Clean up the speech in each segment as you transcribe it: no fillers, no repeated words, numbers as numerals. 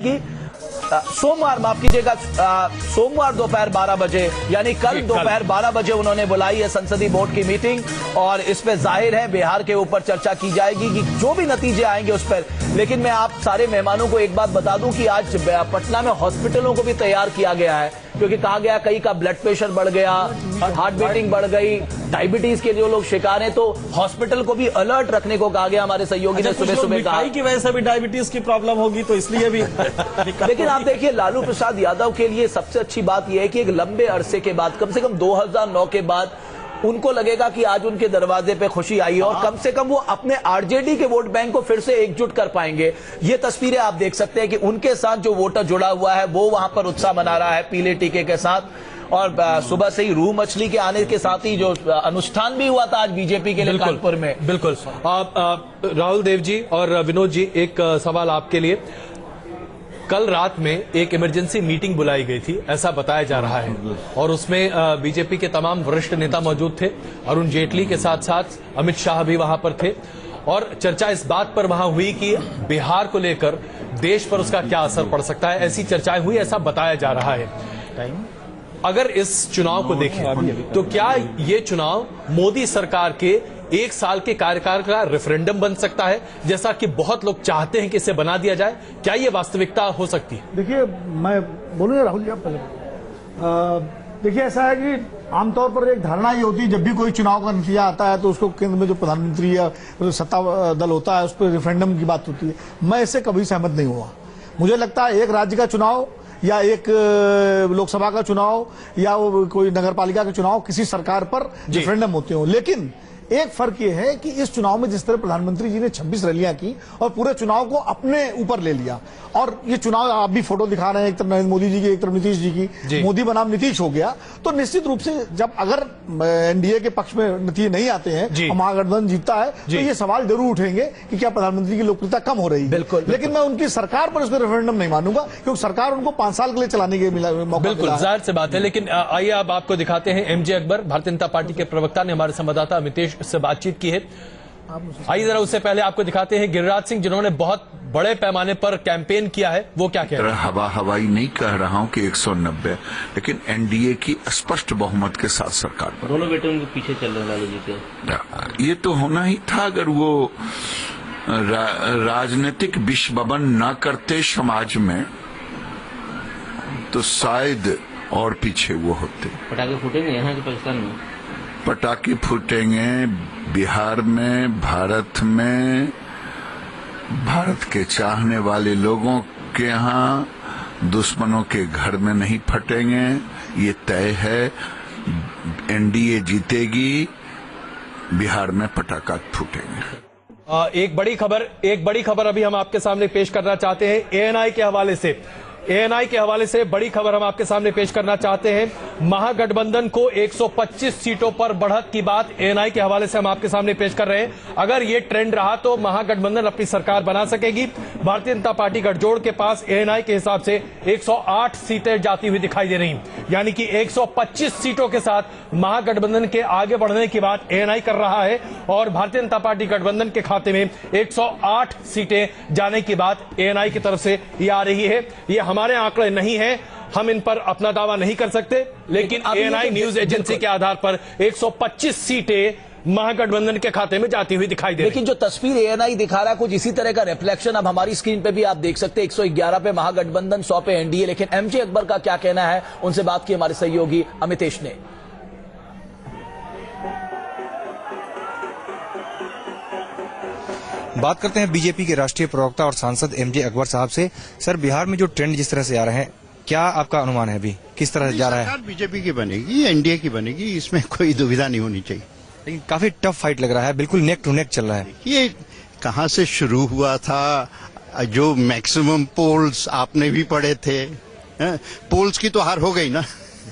कि सोमवार माफ कीजिएगा सोमवार दोपहर 12 बजे यानी कल दोपहर 12 बजे उन्होंने बुलाई है संसदीय बोर्ड की मीटिंग और इस पे जाहिर है बिहार के ऊपर चर्चा की जाएगी कि जो भी नतीजे आएंगे उस पर। लेकिन मैं आप सारे मेहमानों को एक बात बता दूं कि आज पटना में हॉस्पिटलों को भी तैयार किया गया है क्योंकि कहा गया कई का ब्लड प्रेशर बढ़ गया, हार्ट बीटिंग बढ़ गई, डायबिटीज के जो लोग शिकार हैं तो हॉस्पिटल को भी अलर्ट रखने को कहा गया। हमारे सहयोगी ने सुबह सुबह कहा की वजह से भी डायबिटीज की प्रॉब्लम होगी तो इसलिए भी लेकिन आप देखिए लालू प्रसाद यादव के लिए सबसे अच्छी बात यह है कि एक लंबे अरसे के बाद कम से कम 2009 के बाद उनको लगेगा कि आज उनके दरवाजे पे खुशी आई है और कम से कम वो अपने आरजेडी के वोट बैंक को फिर से एकजुट कर पाएंगे। ये तस्वीरें आप देख सकते हैं कि उनके साथ जो वोटर जुड़ा हुआ है वो वहां पर उत्साह मना रहा है पीले टीके के साथ। और सुबह से ही रूह मछली के आने के साथ ही जो अनुष्ठान भी हुआ था आज बीजेपी के लिए कानपुर में। बिल्कुल राहुल देव जी और विनोद जी, एक सवाल आपके लिए। कल रात में एक इमरजेंसी मीटिंग बुलाई गई थी ऐसा बताया जा रहा है और उसमें बीजेपी के तमाम वरिष्ठ नेता मौजूद थे। अरुण जेटली के साथ साथ अमित शाह भी वहां पर थे और चर्चा इस बात पर वहां हुई कि बिहार को लेकर देश पर उसका क्या असर पड़ सकता है, ऐसी चर्चाएं हुई, ऐसा बताया जा रहा है। अगर इस चुनाव को देखें तो क्या ये चुनाव मोदी सरकार के एक साल के कार्यकाल का रेफरेंडम बन सकता है जैसा कि बहुत लोग चाहते हैं कि इसे बना दिया जाए? क्या ये वास्तविकता हो सकती है? देखिए मैं बोलूंगा राहुल जी आप पहले देखिए ऐसा है कि आमतौर पर एक धारणा ये होती है जब भी कोई चुनाव का नतीजा आता है तो उसको केंद्र में जो प्रधानमंत्री या सत्ता दल होता है उस पर रेफरेंडम की बात होती है। मैं इससे कभी सहमत नहीं हुआ। मुझे लगता है एक राज्य का चुनाव या एक लोकसभा का चुनाव या कोई नगरपालिका का चुनाव किसी सरकार पर रेफरेंडम होते हो, लेकिन एक फर्क यह है कि इस चुनाव में जिस तरह प्रधानमंत्री जी ने 26 रैलियां की और पूरे चुनाव को अपने ऊपर ले लिया और ये चुनाव आप भी फोटो दिखा रहे हैं, एक तरफ नरेंद्र मोदी जी की एक तरफ नीतीश जी की, मोदी बनाम नीतीश हो गया तो निश्चित रूप से जब अगर एनडीए के पक्ष में नतीजे नहीं आते हैं और महागठबंधन जीतता है तो ये सवाल जरूर उठेंगे कि क्या प्रधानमंत्री की लोकप्रियता कम हो रही है। बिल्कुल, लेकिन मैं उनकी सरकार पर इसको रेफरेंडम नहीं मानूंगा क्योंकि सरकार उनको 5 साल के लिए चलाने के मौका। बिल्कुल जाहिर से बात है। लेकिन आइए अब आपको दिखाते हैं एमजे अकबर, भारतीय जनता पार्टी के प्रवक्ता ने हमारे संवाददाता अमितेश से बातचीत की है। आइए जरा उससे पहले आपको दिखाते हैं गिरिराज सिंह जिन्होंने बहुत बड़े पैमाने पर कैंपेन किया है, वो क्या कह रहे हैं। हवाई नहीं कह रहा हूं कि 190, लेकिन एनडीए की स्पष्ट बहुमत के साथ सरकार पर दोनों बेटे उनके पीछे चल रहे हैं लालू जी के। ये तो होना ही था अगर वो राजनीतिक विषबवन न करते समाज में तो शायद और पीछे वो होते। पटाखे फूटेंगे यहाँ के पाकिस्तान में, पटाखे फूटेंगे बिहार में, भारत में, भारत के चाहने वाले लोगों के यहाँ, दुश्मनों के घर में नहीं फटेंगे, ये तय है। एनडीए जीतेगी, बिहार में पटाखा फूटेंगे। एक बड़ी खबर अभी हम आपके सामने पेश करना चाहते हैं एएनआई के हवाले से। एएनआई के हवाले से बड़ी खबर हम आपके सामने पेश करना चाहते हैं। महागठबंधन को 125 सीटों पर बढ़त की बात एएनआई के हवाले से हम आपके सामने पेश कर रहे हैं। अगर ये ट्रेंड रहा तो महागठबंधन अपनी सरकार बना सकेगी। भारतीय जनता पार्टी गठजोड़ के पास एएनआई के हिसाब से 108 सीटें जाती हुई दिखाई दे रही, यानी कि 125 सीटों के साथ महागठबंधन के आगे बढ़ने की बात एएनआई कर रहा है और भारतीय जनता पार्टी गठबंधन के खाते में 108 सीटें जाने की बात एएनआई की तरफ से ये आ रही है। ये हमारे आंकड़े नहीं हैं, हम इन पर अपना दावा नहीं कर सकते, लेकिन एएनआई न्यूज एजेंसी के आधार पर 125 सीटें महागठबंधन के खाते में जाती हुई दिखाई दे रही। लेकिन जो तस्वीर एएनआई दिखा रहा है कुछ इसी तरह का रिफ्लेक्शन अब हमारी स्क्रीन पे भी आप देख सकते हैं। 111 पे महागठबंधन, 100 पे एनडीए। लेकिन एमजे अकबर का क्या कहना है, उनसे बात की हमारे सहयोगी अमितेश ने। बात करते हैं बीजेपी के राष्ट्रीय प्रवक्ता और सांसद एमजे अकबर साहब से। सर, बिहार में जो ट्रेंड जिस तरह से आ रहे हैं, क्या आपका अनुमान है अभी किस तरह से जा रहा है? बीजेपी की बनेगी, एनडीए की बनेगी, इसमें कोई दुविधा नहीं होनी चाहिए। लेकिन काफी टफ फाइट लग रहा है, बिल्कुल नेक टू नेक चल रहा है। ये कहां से शुरू हुआ था? जो मैक्सिमम पोल्स आपने भी पढ़े थे, पोल्स की तो हार हो गई ना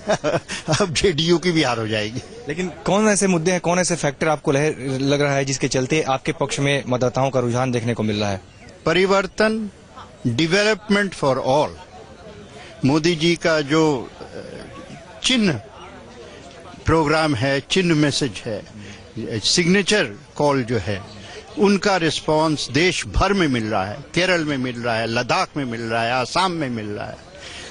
अब जेडीयू की भी हार हो जाएगी। लेकिन कौन ऐसे मुद्दे हैं, कौन ऐसे फैक्टर आपको लग रहा है जिसके चलते आपके पक्ष में मतदाताओं का रुझान देखने को मिल रहा है? परिवर्तन, development for all, Modi ji का जो चिन्ह प्रोग्राम है, चिन्ह मैसेज है, सिग्नेचर कॉल जो है, उनका रिस्पांस देश भर में मिल रहा है, केरल में मिल रहा है, लद्दाख में मिल रहा है, आसाम में मिल रहा है।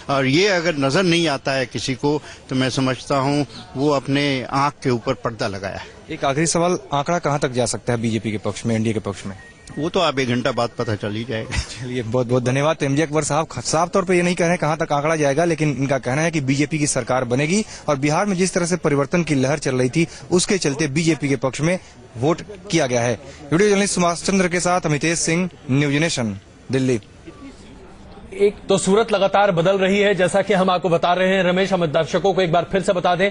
और ये अगर नजर नहीं आता है किसी को तो मैं समझता हूँ वो अपने आंख के ऊपर पर्दा लगाया है। एक आखिरी सवाल, आंकड़ा कहां तक जा सकता है बीजेपी के पक्ष में, एनडीए के पक्ष में? वो तो आप 1 घंटा बाद पता चल ही जाएगा। चलिए, बहुत बहुत धन्यवाद। तो एमजे अकबर साहब साफ तौर पे ये नहीं कह रहे हैं कहां तक आंकड़ा जाएगा, लेकिन इनका कहना है कि बीजेपी की सरकार बनेगी और बिहार में जिस तरह से परिवर्तन की लहर चल रही थी उसके चलते बीजेपी के पक्ष में वोट किया गया है। वीडियो जर्नलिस्ट सुभाष चंद्र के साथ अमितेश सिंह, न्यूज नेशन, दिल्ली। एक तो सूरत लगातार बदल रही है, जैसा कि हम आपको बता रहे हैं रमेश, हम दर्शकों को एक बार फिर से बता दें,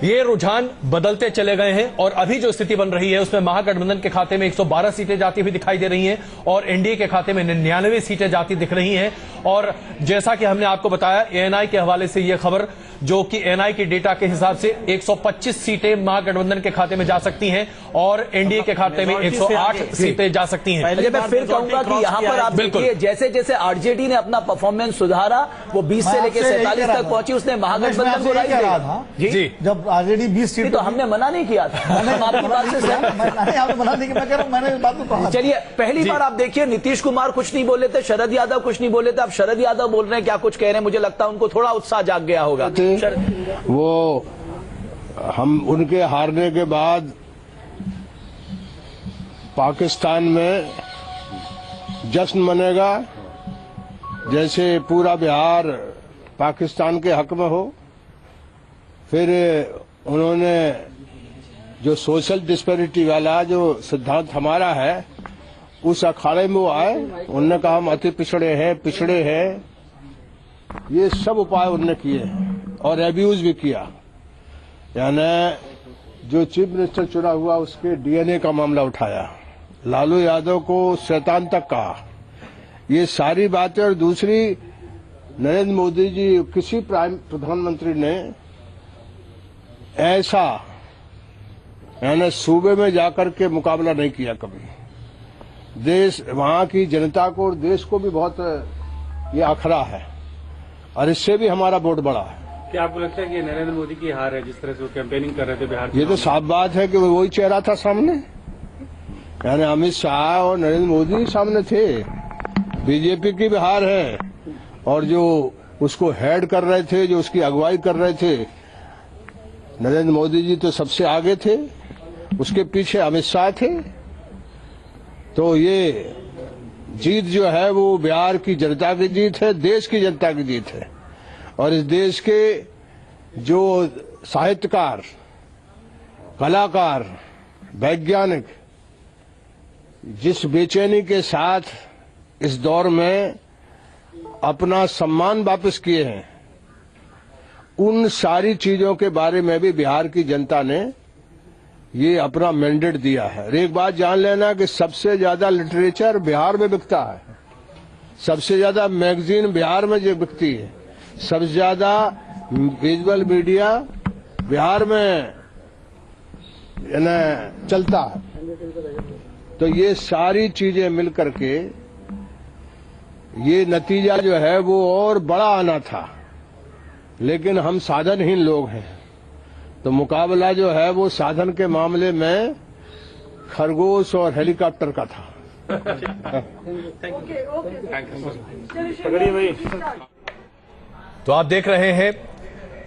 ये रुझान बदलते चले गए हैं और अभी जो स्थिति बन रही है उसमें महागठबंधन के खाते में 112 सीटें जाती हुई दिखाई दे रही हैं और एनडीए के खाते में 99 सीटें जाती दिख रही हैं। और जैसा कि हमने आपको बताया, एएनआई के हवाले से यह खबर, जो कि एएनआई के डेटा के हिसाब से 125 सीटें महागठबंधन के खाते में जा सकती हैं और एनडीए के खाते में 108 सीटें जा सकती हैं। मैं फिर कहूंगा कि यहाँ पर आप देखिए, जैसे जैसे आरजेडी ने अपना परफॉर्मेंस सुधारा, वो 20 से लेकर 47 तक पहुंची, उसने महागठबंधन को राइज दिया। जी, जब आरजेडी 20 सीट, तो हमने मना नहीं किया था। आपकी बात से आपने मना नहीं किया, मैं कह रहा हूं, मैंने इस बात को कहा। चलिए, पहली बार आप देखिए, नीतीश कुमार कुछ नहीं बोले थे, शरद यादव कुछ नहीं बोले थे, अब शरद यादव बोल रहे हैं, क्या कुछ कह रहे हैं। मुझे लगता है उनको थोड़ा उत्साह जाग गया होगा। वो हम उनके हारने के बाद पाकिस्तान में जश्न मनेगा, जैसे पूरा बिहार पाकिस्तान के हक में हो। फिर उन्होंने जो सोशल डिस्पैरिटी वाला जो सिद्धांत हमारा है उस अखाड़े में वो आए, उन्होंने कहा हम अति पिछड़े हैं, ये सब उपाय उन्होंने किए और एब्यूज भी किया। यानी जो चीफ मिनिस्टर चुना हुआ उसके डीएनए का मामला उठाया, लालू यादव को शैतान तक कहा, ये सारी बातें। और दूसरी, नरेंद्र मोदी जी, किसी प्रधानमंत्री ने ऐसा यानी सूबे में जाकर के मुकाबला नहीं किया कभी। देश, वहां की जनता को और देश को भी बहुत ये अखरा है और इससे भी हमारा वोट बढ़ा है। क्या आपको लगता है कि नरेंद्र मोदी की हार है, जिस तरह से वो कैंपेनिंग कर रहे थे बिहार? ये तो साफ बात है कि वही चेहरा था सामने, यानी अमित शाह और नरेंद्र मोदी सामने थे। बीजेपी की भी हार है और जो उसको हेड कर रहे थे, जो उसकी अगुवाई कर रहे थे, नरेंद्र मोदी जी तो सबसे आगे थे, उसके पीछे अमित शाह थे। तो ये जीत जो है वो बिहार की जनता की जीत है, देश की जनता की जीत है। और इस देश के जो साहित्यकार, कलाकार, वैज्ञानिक जिस बेचैनी के साथ इस दौर में अपना सम्मान वापस किए हैं, उन सारी चीजों के बारे में भी बिहार की जनता ने ये अपना मैंडेट दिया है। और एक बात जान लेना कि सबसे ज्यादा लिटरेचर बिहार में बिकता है, सबसे ज्यादा मैगजीन बिहार में जो बिकती है, सबसे ज्यादा विजुअल मीडिया बिहार में चलता है। तो ये सारी चीजें मिलकर के ये नतीजा जो है वो और बड़ा आना था, लेकिन हम साधनहीन लोग हैं, तो मुकाबला जो है वो साधन के मामले में खरगोश और हेलीकॉप्टर का था। तो आप देख रहे हैं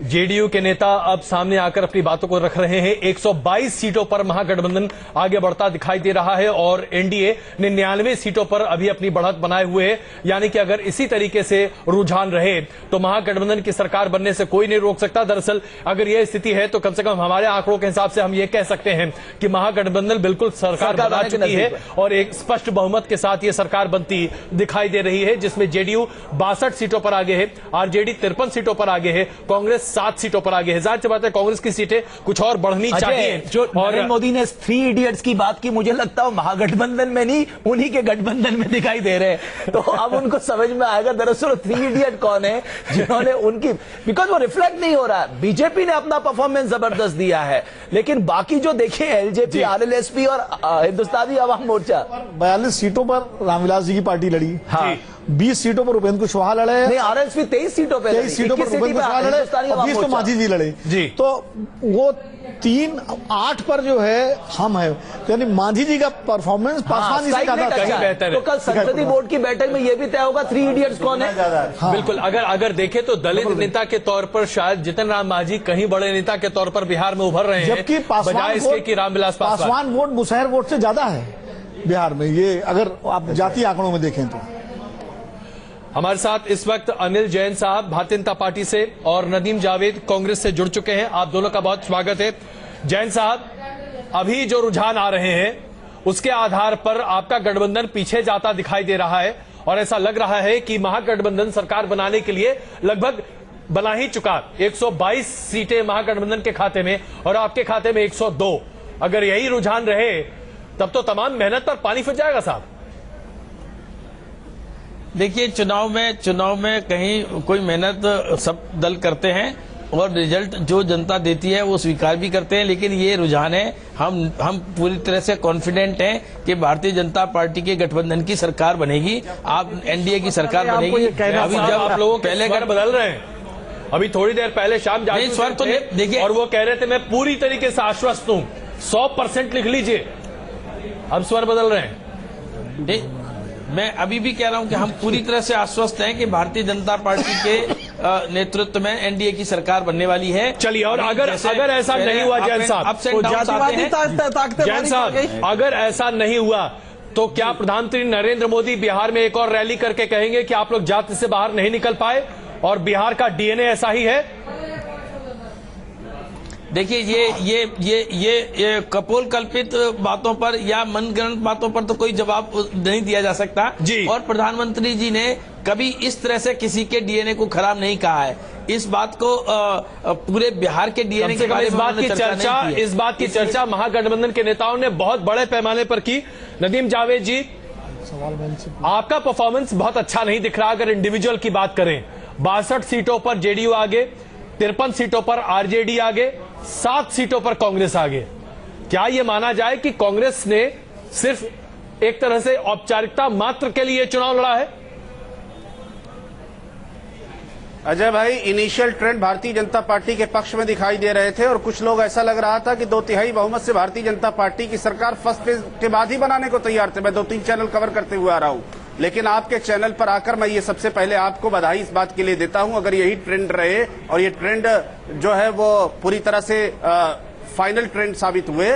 जेडीयू के नेता अब सामने आकर अपनी बातों को रख रहे हैं। 122 सीटों पर महागठबंधन आगे बढ़ता दिखाई दे रहा है और एनडीए 99 सीटों पर अभी अपनी बढ़त बनाए हुए है। यानी कि अगर इसी तरीके से रुझान रहे तो महागठबंधन की सरकार बनने से कोई नहीं रोक सकता। दरअसल अगर यह स्थिति है तो कम से कम हमारे आंकड़ों के हिसाब से हम ये कह सकते हैं कि महागठबंधन बिल्कुल सरकार बना चुकी है और एक स्पष्ट बहुमत के साथ यह सरकार बनती दिखाई दे रही है, जिसमें जेडीयू 62 सीटों पर आगे है, आरजेडी 53 सीटों पर आगे है, कांग्रेस 7 सीटों पर आगे है। जाहिर सी बात है कांग्रेस की सीटें कुछ और बढ़नी चाहिए। जो नरेंद्र मोदी ने 3 इडियट्स की बात की, मुझे लगता है महागठबंधन में नहीं, उन्हीं के गठबंधन में दिखाई दे रहे हैं। तो अब उनको समझ में आएगा दरअसल 3 इडियट कौन है जिन्होंने उनकी, बिकॉज वो रिफ्लेक्ट नहीं हो रहा है। बीजेपी ने अपना परफॉर्मेंस जबरदस्त दिया है, लेकिन बाकी जो देखिए एलजेपी, आरएलएसपी और हिंदुस्तानी अवाम मोर्चा, 42 सीटों पर रामविलास जी की पार्टी लड़ी। हाँ, 20 सीटों पर उपेंद्र कुशवाहा लड़े, नहीं आरएसपी 23 सीटों पे 23 सीटों पर उपेंद्र कुशवाहा लड़े और 20 पे मांझी जी लड़े जी। तो वो 3-8 पर जो है हम है, तो यानी मांझी जी का परफॉर्मेंस पासवान जी से ज्यादा अच्छा बेहतर है। तो कल संसदीय बोर्ड की बैठक में ये भी तय होगा 3 इडियट्स कौन है। बिल्कुल, अगर देखें तो दलित नेता के तौर पर शायद जितन राम मांझी कहीं बड़े नेता के तौर पर बिहार में उभर रहे हैं, जबकि बजाय इसके कि रामविलास पासवान वोट मुसहर वोट से ज्यादा है बिहार में, ये अगर आप जातीय आंकड़ों में देखें तो। हमारे साथ इस वक्त अनिल जैन साहब भारतीय जनता पार्टी से और नदीम जावेद कांग्रेस से जुड़ चुके हैं। आप दोनों का बहुत स्वागत है। जैन साहब, अभी जो रुझान आ रहे हैं उसके आधार पर आपका गठबंधन पीछे जाता दिखाई दे रहा है और ऐसा लग रहा है कि महागठबंधन सरकार बनाने के लिए लगभग बना ही चुका। 122 सीटें महागठबंधन के खाते में और आपके खाते में 102। अगर यही रुझान रहे तब तो तमाम मेहनत पर पानी फिर जाएगा साहब। देखिए, चुनाव में कहीं कोई मेहनत सब दल करते हैं और रिजल्ट जो जनता देती है वो स्वीकार भी करते हैं, लेकिन ये रुझान है। हम पूरी तरह से कॉन्फिडेंट हैं कि भारतीय जनता पार्टी के गठबंधन की सरकार बनेगी, आप एनडीए की सरकार बनेगी। अभी जब आप लोगों के पहले स्वर बदल रहे हैं, अभी थोड़ी देर पहले शाम जागरूक स्वर तो देखिए, और वो कह रहे थे मैं पूरी तरीके से आश्वस्त हूं, 100% लिख लीजिए। अब स्वर बदल रहे हैं। मैं अभी भी कह रहा हूं कि हम पूरी तरह से आश्वस्त हैं कि भारतीय जनता पार्टी के नेतृत्व में एनडीए की सरकार बनने वाली है। चलिए, और अगर ऐसा नहीं हुआ जैन साहब, जैन साहब अगर ऐसा नहीं हुआ तो क्या प्रधानमंत्री नरेंद्र मोदी बिहार में एक और रैली करके कहेंगे कि आप लोग जाति से बाहर नहीं निकल पाए और बिहार का डीएनए ऐसा ही है? देखिए, ये कपोल कल्पित बातों पर या मनगढ़ंत बातों पर तो कोई जवाब नहीं दिया जा सकता जी। और प्रधानमंत्री जी ने कभी इस तरह से किसी के डीएनए को खराब नहीं कहा है। इस बात को पूरे बिहार के डीएनए के बारे में इस बात की चर्चा महागठबंधन के नेताओं ने बहुत बड़े पैमाने पर की। नदीम जावेद जी, आपका परफॉर्मेंस बहुत अच्छा नहीं दिख रहा। अगर इंडिविजुअल की बात करें, 62 सीटों पर जेडीयू आगे, 53 सीटों पर आरजेडी आगे, 7 सीटों पर कांग्रेस आगे। क्या यह माना जाए कि कांग्रेस ने सिर्फ एक तरह से औपचारिकता मात्र के लिए चुनाव लड़ा है? अजय भाई, initial trend Bharatiya Janata party के पक्ष में दिखाई दे रहे थे और कुछ लोग ऐसा लग रहा था कि 2/3 बहुमत से भारतीय जनता पार्टी की सरकार फर्स्ट फेज के बाद ही बनाने को तैयार थे। मैं 2-3 चैनल कवर करते हुए आ रहा हूं, लेकिन आपके चैनल पर आकर मैं ये सबसे पहले आपको बधाई इस बात के लिए देता हूं। अगर यही ट्रेंड रहे और ये ट्रेंड जो है वो पूरी तरह से फाइनल ट्रेंड साबित हुए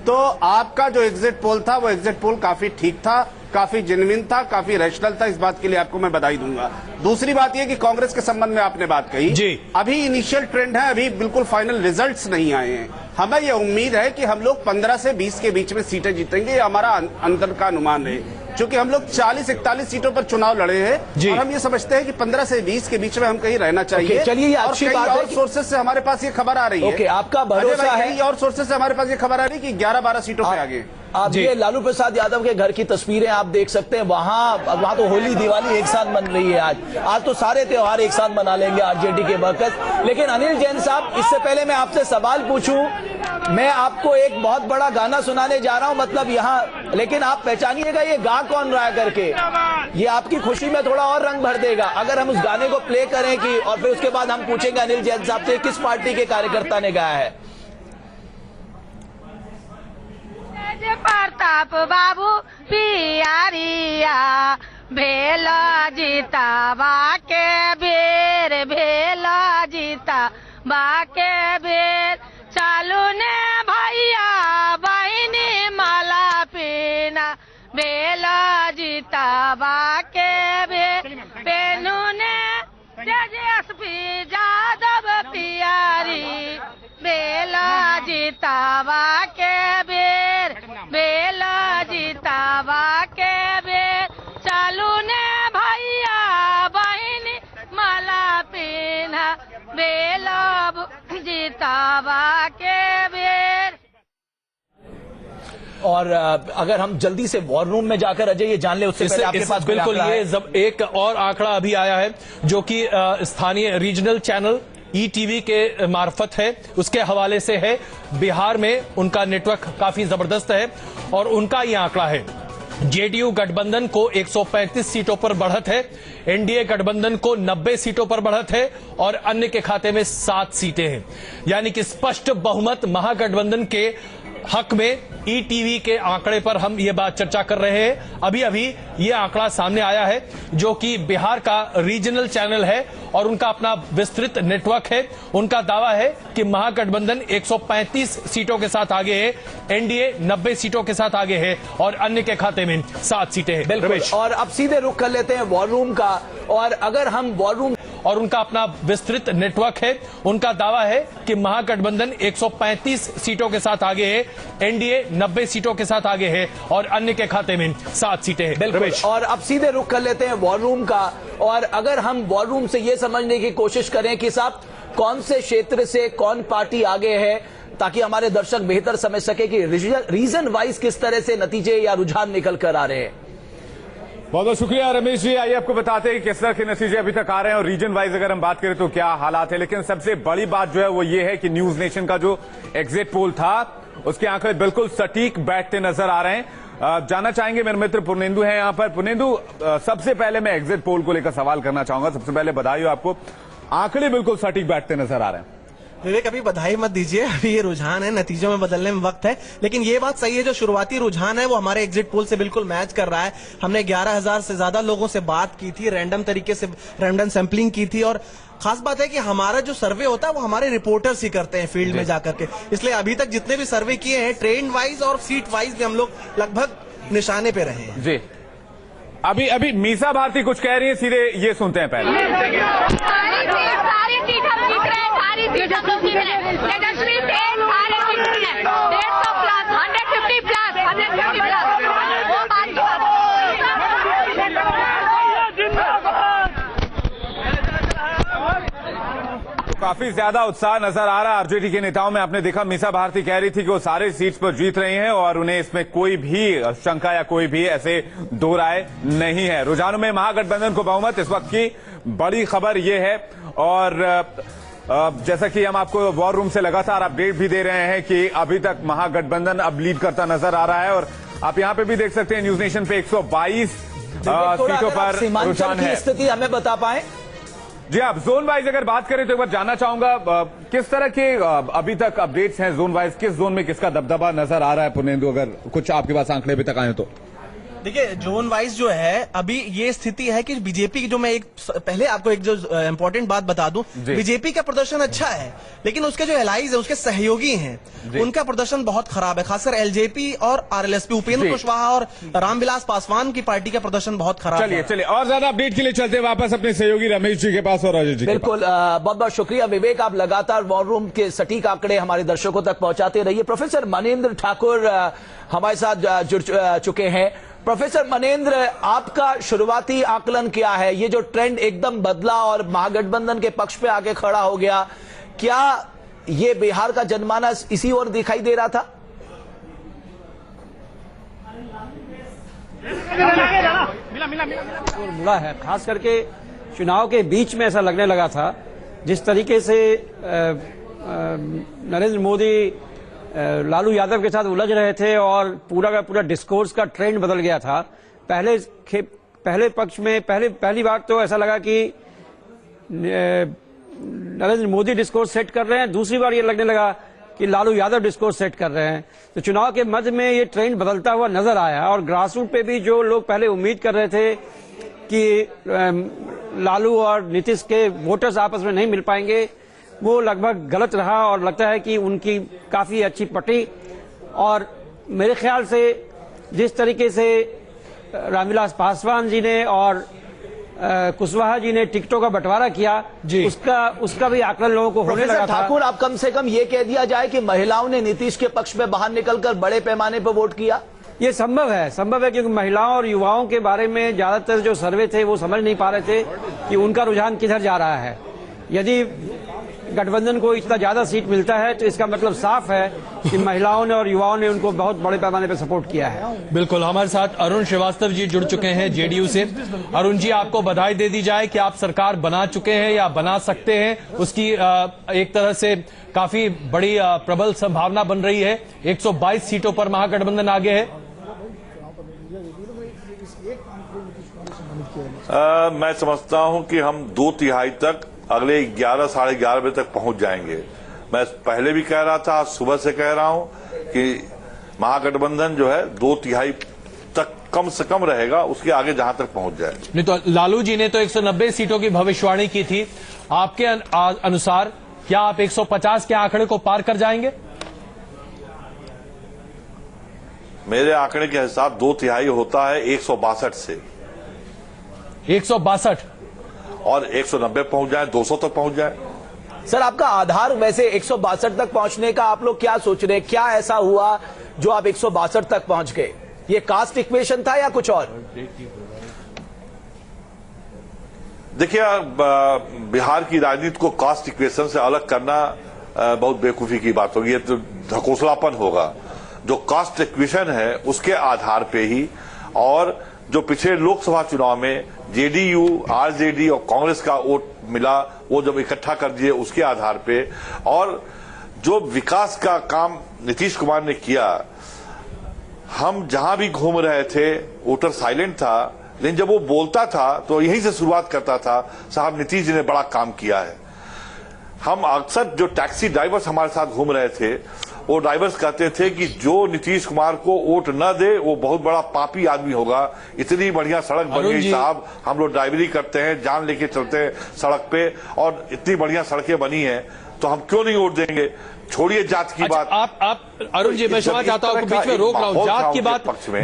तो आपका जो एग्जिट पोल था वो एग्जिट पोल काफी ठीक था, काफी जेन्युइन था, काफी रैशनल था। इस बात के लिए आपको मैं बधाई दूंगा। दूसरी बात यह कि कांग्रेस के संबंध में आपने बात कही जी। अभी इनिशियल ट्रेंड है, अभी बिल्कुल फाइनल रिजल्ट्स नहीं आए हैं। हमें यह उम्मीद है कि हम लोग 15 से 20 के बीच में सीटें जीतेंगे, ये हमारा अंदर का अनुमान है। क्योंकि हम लोग 40-41 सीटों पर चुनाव लड़े हैं और हम ये समझते हैं कि 15 से 20 के बीच में हम कहीं रहना चाहिए। चलिए, ये अच्छी बात है। और सोर्सेज से हमारे पास ये खबर आ रही है। आपका भरोसा है? और सोर्सेज से हमारे पास ये खबर आ रही है कि 11-12 सीटों पे आगे। आप ये लालू प्रसाद यादव के घर की तस्वीरें आप देख सकते हैं। वहां तो होली दिवाली एक साथ मन रही है। आज तो सारे त्योहार एक साथ मना लेंगे आरजेडी के वर्कर्स। लेकिन अनिल जैन साहब, इससे पहले मैं आपसे सवाल पूछूं, मैं आपको एक बहुत बड़ा गाना सुनाने जा रहा हूं, मतलब यहाँ, लेकिन आप पहचानिएगा ये गा कौन रहा है करके। ये आपकी खुशी में थोड़ा और रंग भर देगा अगर हम उस गाने को प्ले करें कि, और फिर उसके बाद हम पूछेंगे अनिल जैन साहब से किस पार्टी के कार्यकर्ता ने गाया है। प्रताप बाबू पियारिया भेला जीता बाके बेर, भेला जीता बाके बेर, चालू ने भैया बहिनी माला पीना, भेला जीता बाके बेर, पेनू ने तेजस्वी यादव पियारी, बेला जीता बाके बेर, बेला जीता बाके बेर, चालू ने भैया बहिनी माला पीना, बेला जीता बाके बेर। और अगर हम जल्दी से वॉर रूम में जाकर अजय ये जान ले, उससे पहले आपके पास बिल्कुल ये एक और आंकड़ा अभी आया है जो कि स्थानीय रीजनल चैनल ईटीवी के मार्फत है, उसके हवाले से है। बिहार में उनका नेटवर्क काफी जबरदस्त है और उनका ये आंकड़ा है जेडीयू गठबंधन को 135 सीटों पर बढ़त है, एनडीए गठबंधन को 90 सीटों पर बढ़त है और अन्य के खाते में 7 सीटें हैं। यानी कि स्पष्ट बहुमत महागठबंधन के हक में। ईटीवी के आंकड़े पर हम ये बात चर्चा कर रहे हैं। अभी अभी ये आंकड़ा सामने आया है जो कि बिहार का रीजनल चैनल है और उनका अपना विस्तृत नेटवर्क है। उनका दावा है कि महागठबंधन 135 सीटों के साथ आगे है, एनडीए 90 सीटों के साथ आगे है और अन्य के खाते में 7 सीटें हैं। बिल्कुल। और अब सीधे रुख कर लेते हैं वॉर रूम का। और अगर हम वॉर रूम और उनका अपना विस्तृत नेटवर्क है, उनका दावा है कि महागठबंधन 135 सीटों के साथ आगे है, एनडीए 90 सीटों के साथ आगे है और अन्य के खाते में 7 सीटें हैं। बिल्कुल। और अब सीधे रुख कर लेते हैं वॉर रूम का। और अगर हम वॉर रूम से ये समझने की कोशिश करें कि साहब कौन से क्षेत्र से कौन पार्टी आगे है, ताकि हमारे दर्शक बेहतर समझ सके कि रीजन वाइज किस तरह से नतीजे या रुझान निकल कर आ रहे हैं। बहुत बहुत शुक्रिया रमेश जी। आइए आपको बताते हैं कि किस तरह के नतीजे अभी तक आ रहे हैं और रीजन वाइज अगर हम बात करें तो क्या हालात है। लेकिन सबसे बड़ी बात जो है वो ये है कि न्यूज नेशन का जो एग्जिट पोल था उसके आंकड़े बिल्कुल सटीक बैठते नजर आ रहे हैं। जानना चाहेंगे, मेरे मित्र पुर्नेंदु हैं यहाँ पर। पुर्नेंदु, सबसे पहले मैं एग्जिट पोल को लेकर सवाल करना चाहूंगा। सबसे पहले बधाई हो आपको, आंकड़े बिल्कुल सटीक बैठते नजर आ रहे हैं। विवेक, अभी बधाई मत दीजिए, अभी ये रुझान है, नतीजों में बदलने में वक्त है। लेकिन ये बात सही है, जो शुरुआती रुझान है वो हमारे एग्जिट पोल से बिल्कुल मैच कर रहा है। हमने 11,000 से ज्यादा लोगों से बात की थी, रैंडम तरीके से रैंडम सैंपलिंग की थी। और खास बात है कि हमारा जो सर्वे होता है वो हमारे रिपोर्टर्स ही करते हैं फील्ड में जाकर के। इसलिए अभी तक जितने भी सर्वे किए हैं ट्रेंड वाइज और सीट वाइज भी हम लोग लगभग निशाने पे रहे हैं। जी, अभी मीसा भारती कुछ कह रही है, सीधे ये सुनते हैं पहले। काफी ज्यादा उत्साह नजर आ रहा है आरजेडी के नेताओं में। आपने देखा मीसा भारती कह रही थी कि वो सारे सीट्स पर जीत रही हैं और उन्हें इसमें कोई भी शंका या कोई भी ऐसे दो राय नहीं है। रुझानों में महागठबंधन को बहुमत, इस वक्त की बड़ी खबर ये है। और जैसा कि हम आपको वॉर रूम से लगातार अपडेट भी दे रहे हैं कि अभी तक महागठबंधन अब लीड करता नजर आ रहा है। और आप यहां पे भी देख सकते हैं न्यूज नेशन पे 122 सीटों पर रुझान है। स्थिति हमें बता पाए। जी, आप जोन वाइज अगर बात करें तो एक बार जानना चाहूंगा किस तरह के अभी तक अपडेट्स हैं जोन वाइज, किस जोन में किसका दबदबा नजर आ रहा है पुर्नेंदु, अगर कुछ आपके पास आंकड़े अभी तक आए तो। देखिए, जोन वाइज जो है अभी ये स्थिति है कि बीजेपी की, जो मैं एक पहले आपको एक जो इंपॉर्टेंट बात बता दूं, बीजेपी का प्रदर्शन अच्छा है लेकिन उसके जो एलाइज है, उसके सहयोगी हैं, उनका प्रदर्शन बहुत खराब है। खासकर एलजेपी और आरएलएसपी, उपेंद्र कुशवाहा और रामविलास पासवान की पार्टी का प्रदर्शन बहुत खराब है। चलिए और ज्यादा अपडेट के लिए चलते हैं वापस अपने सहयोगी रमेश जी के पास और अजय जी। बिल्कुल, बहुत बहुत शुक्रिया विवेक। आप लगातार वॉर रूम के सटीक आंकड़े हमारे दर्शकों तक पहुंचाते रहिए। प्रोफेसर मनेंद्र ठाकुर हमारे साथ जुड़ चुके हैं। प्रोफेसर मनेंद्र, आपका शुरुआती आकलन क्या है? ये जो ट्रेंड एकदम बदला और महागठबंधन के पक्ष पे आके खड़ा हो गया, क्या ये बिहार का जनमानस इसी ओर दिखाई दे रहा था? मुड़ा है, खास करके चुनाव के बीच में ऐसा लगने लगा था। जिस तरीके से नरेंद्र मोदी लालू यादव के साथ उलझ रहे थे और पूरा का पूरा डिस्कोर्स का ट्रेंड बदल गया था। पहले पक्ष में पहली बार तो ऐसा लगा कि नरेंद्र मोदी डिस्कोर्स सेट कर रहे हैं, दूसरी बार ये लगने लगा कि लालू यादव डिस्कोर्स सेट कर रहे हैं। तो चुनाव के मध्य में ये ट्रेंड बदलता हुआ नजर आया और ग्रासरूट पे भी जो लोग पहले उम्मीद कर रहे थे कि लालू और नीतीश के वोटर्स आपस में नहीं मिल पाएंगे, वो लगभग गलत रहा और लगता है कि उनकी काफी अच्छी पटी। और मेरे ख्याल से जिस तरीके से रामविलास पासवान जी ने और कुशवाहा जी ने टिकटों का बंटवारा किया, उसका भी आकलन लोगों को होने लगा था। ठाकुर, आप कम से कम ये कह दिया जाए कि महिलाओं ने नीतीश के पक्ष में बाहर निकलकर बड़े पैमाने पर वोट किया। ये संभव है क्योंकि महिलाओं और युवाओं के बारे में ज्यादातर जो सर्वे थे वो समझ नहीं पा रहे थे कि उनका रुझान किधर जा रहा है। यदि गठबंधन को इतना ज्यादा सीट मिलता है तो इसका मतलब साफ है कि महिलाओं ने और युवाओं ने उनको बहुत बड़े पैमाने पर सपोर्ट किया है। बिल्कुल, हमारे साथ अरुण श्रीवास्तव जी जुड़ चुके हैं जेडीयू से। अरुण जी, आपको बधाई दे दी जाए कि आप सरकार बना चुके हैं या बना सकते हैं। उसकी एक तरह से काफी बड़ी प्रबल संभावना बन रही है। 122 सीटों पर महागठबंधन आगे है। मैं समझता हूं कि हम 2/3 तक अगले 11 साढ़े 11 बजे तक पहुंच जाएंगे। मैं पहले भी कह रहा था, आज सुबह से कह रहा हूं कि महागठबंधन जो है 2/3 तक कम से कम रहेगा, उसके आगे जहां तक पहुंच जाए। नहीं तो लालू जी ने तो 190 सीटों की भविष्यवाणी की थी, आपके अनुसार क्या आप 150 के आंकड़े को पार कर जाएंगे? मेरे आंकड़े के हिसाब 2/3 होता है 162 से 162 और 190 पहुंच जाए, 200 तक पहुंच जाए। सर आपका आधार वैसे 162 तक पहुंचने का आप लोग क्या सोच रहे हैं? क्या ऐसा हुआ जो आप 162 तक पहुंच गए? ये कास्ट इक्वेशन था या कुछ और? देखिए, बिहार की राजनीति को कास्ट इक्वेशन से अलग करना बहुत बेवकूफी की बात होगी, ये तो ढकोसलापन होगा। जो कास्ट इक्वेशन है उसके आधार पे ही, और जो पिछले लोकसभा चुनाव में जेडीयू, आरजेडी और कांग्रेस का वोट मिला, वो जब इकट्ठा कर दिए उसके आधार पे, और जो विकास का काम नीतीश कुमार ने किया, हम जहां भी घूम रहे थे वोटर साइलेंट था, लेकिन जब वो बोलता था तो यहीं से शुरुआत करता था, साहब नीतीश जी ने बड़ा काम किया है। हम अक्सर जो टैक्सी ड्राइवर्स हमारे साथ घूम रहे थे, वो ड्राइवर्स कहते थे कि जो नीतीश कुमार को वोट न दे वो बहुत बड़ा पापी आदमी होगा। इतनी बढ़िया सड़क बन गई साहब, हम लोग ड्राइवरी करते हैं, जान लेके चलते हैं सड़क पे, और इतनी बढ़िया सड़कें बनी हैं, तो हम क्यों नहीं वोट देंगे? छोड़िए जात की बात। आप अरुण जी, मैं क्षमा चाहता हूं, बीच में रोक रहा हूं।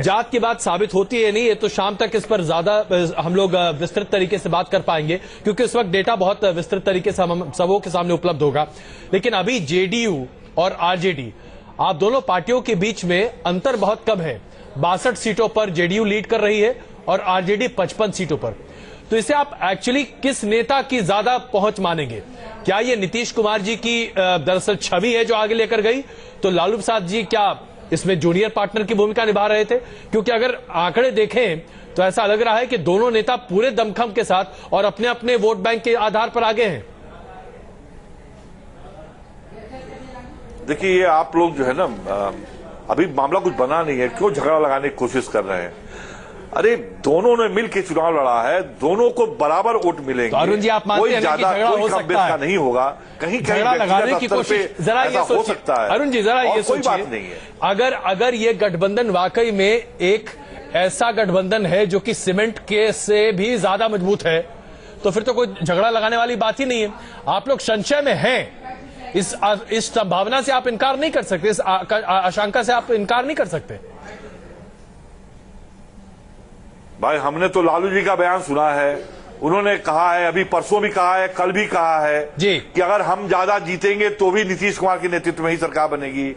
जात की बात साबित होती है नहीं, ये तो शाम तक इस पर ज्यादा हम लोग विस्तृत तरीके से बात कर पाएंगे, क्योंकि इस वक्त डेटा बहुत विस्तृत तरीके से हम सबों के सामने उपलब्ध होगा। लेकिन अभी जेडीयू और आरजेडी, आप दोनों पार्टियों के बीच में अंतर बहुत कम है। 62 सीटों पर जेडीयू लीड कर रही है और आरजेडी 55 सीटों पर। तो इसे आप एक्चुअली किस नेता की ज्यादा पहुंच मानेंगे? क्या ये नीतीश कुमार जी की दरअसल छवि है जो आगे लेकर गई? तो लालू प्रसाद जी क्या इसमें जूनियर पार्टनर की भूमिका निभा रहे थे? क्योंकि अगर आंकड़े देखें तो ऐसा लग रहा है कि दोनों नेता पूरे दमखम के साथ और अपने अपने वोट बैंक के आधार पर आगे हैं। देखिए, ये आप लोग जो है ना, अभी मामला कुछ बना नहीं है, क्यों झगड़ा लगाने की कोशिश कर रहे हैं? अरे दोनों ने मिलकर चुनाव लड़ा है, दोनों को बराबर वोट मिलेंगे। तो अरुण जी, आप मानते हैं कि झगड़ा हो सकता है? नहीं होगा, कहीं झगड़ा लगाने की कोशिश जरा ये हो सकता है। अरुण जी जरा ये सोचिए, कोई बात नहीं है। अगर ये गठबंधन वाकई में एक ऐसा गठबंधन है जो कि सीमेंट के से भी ज्यादा मजबूत है, तो फिर तो कोई झगड़ा लगाने वाली बात ही नहीं है। आप लोग संशय में हैं, इस संभावना से आप इनकार नहीं कर सकते, इस आशंका से आप इनकार नहीं कर सकते। भाई, हमने तो लालू जी का बयान सुना है, उन्होंने कहा है, अभी परसों भी कहा है, कल भी कहा है जी, कि अगर हम ज्यादा जीतेंगे तो भी नीतीश कुमार के नेतृत्व में ही सरकार बनेगी।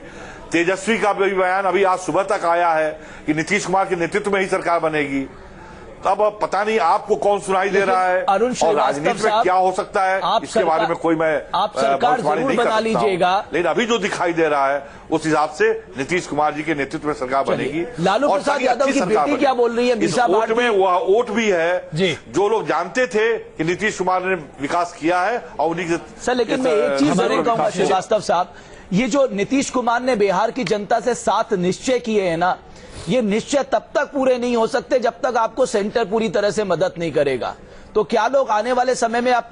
तेजस्वी का भी बयान अभी आज सुबह तक आया है कि नीतीश कुमार के नेतृत्व में ही सरकार बनेगी। तब पता नहीं आपको कौन सुनाई दे रहा है, और राजनीति में क्या हो सकता है इसके बारे में कोई मैं आप सरकार जरूर बना लीजिएगा, लेकिन अभी जो दिखाई दे रहा है उस हिसाब से नीतीश कुमार जी के नेतृत्व में सरकार बनेगी। लालू प्रसाद यादव की बेटी क्या बोल रही है? मीसा वोट में वह वोट भी है जो लोग जानते थे कि नीतीश कुमार ने विकास किया है, और उन्हीं के सर। लेकिन मैं एक चीज जरूर कहूंगा श्रीवास्तव साहब, ये जो नीतीश कुमार ने बिहार की जनता से 7 निश्चय किए हैं ना, ये निश्चय तब तक पूरे नहीं हो सकते जब तक आपको सेंटर पूरी तरह से मदद नहीं करेगा। तो क्या लोग आने वाले समय में आप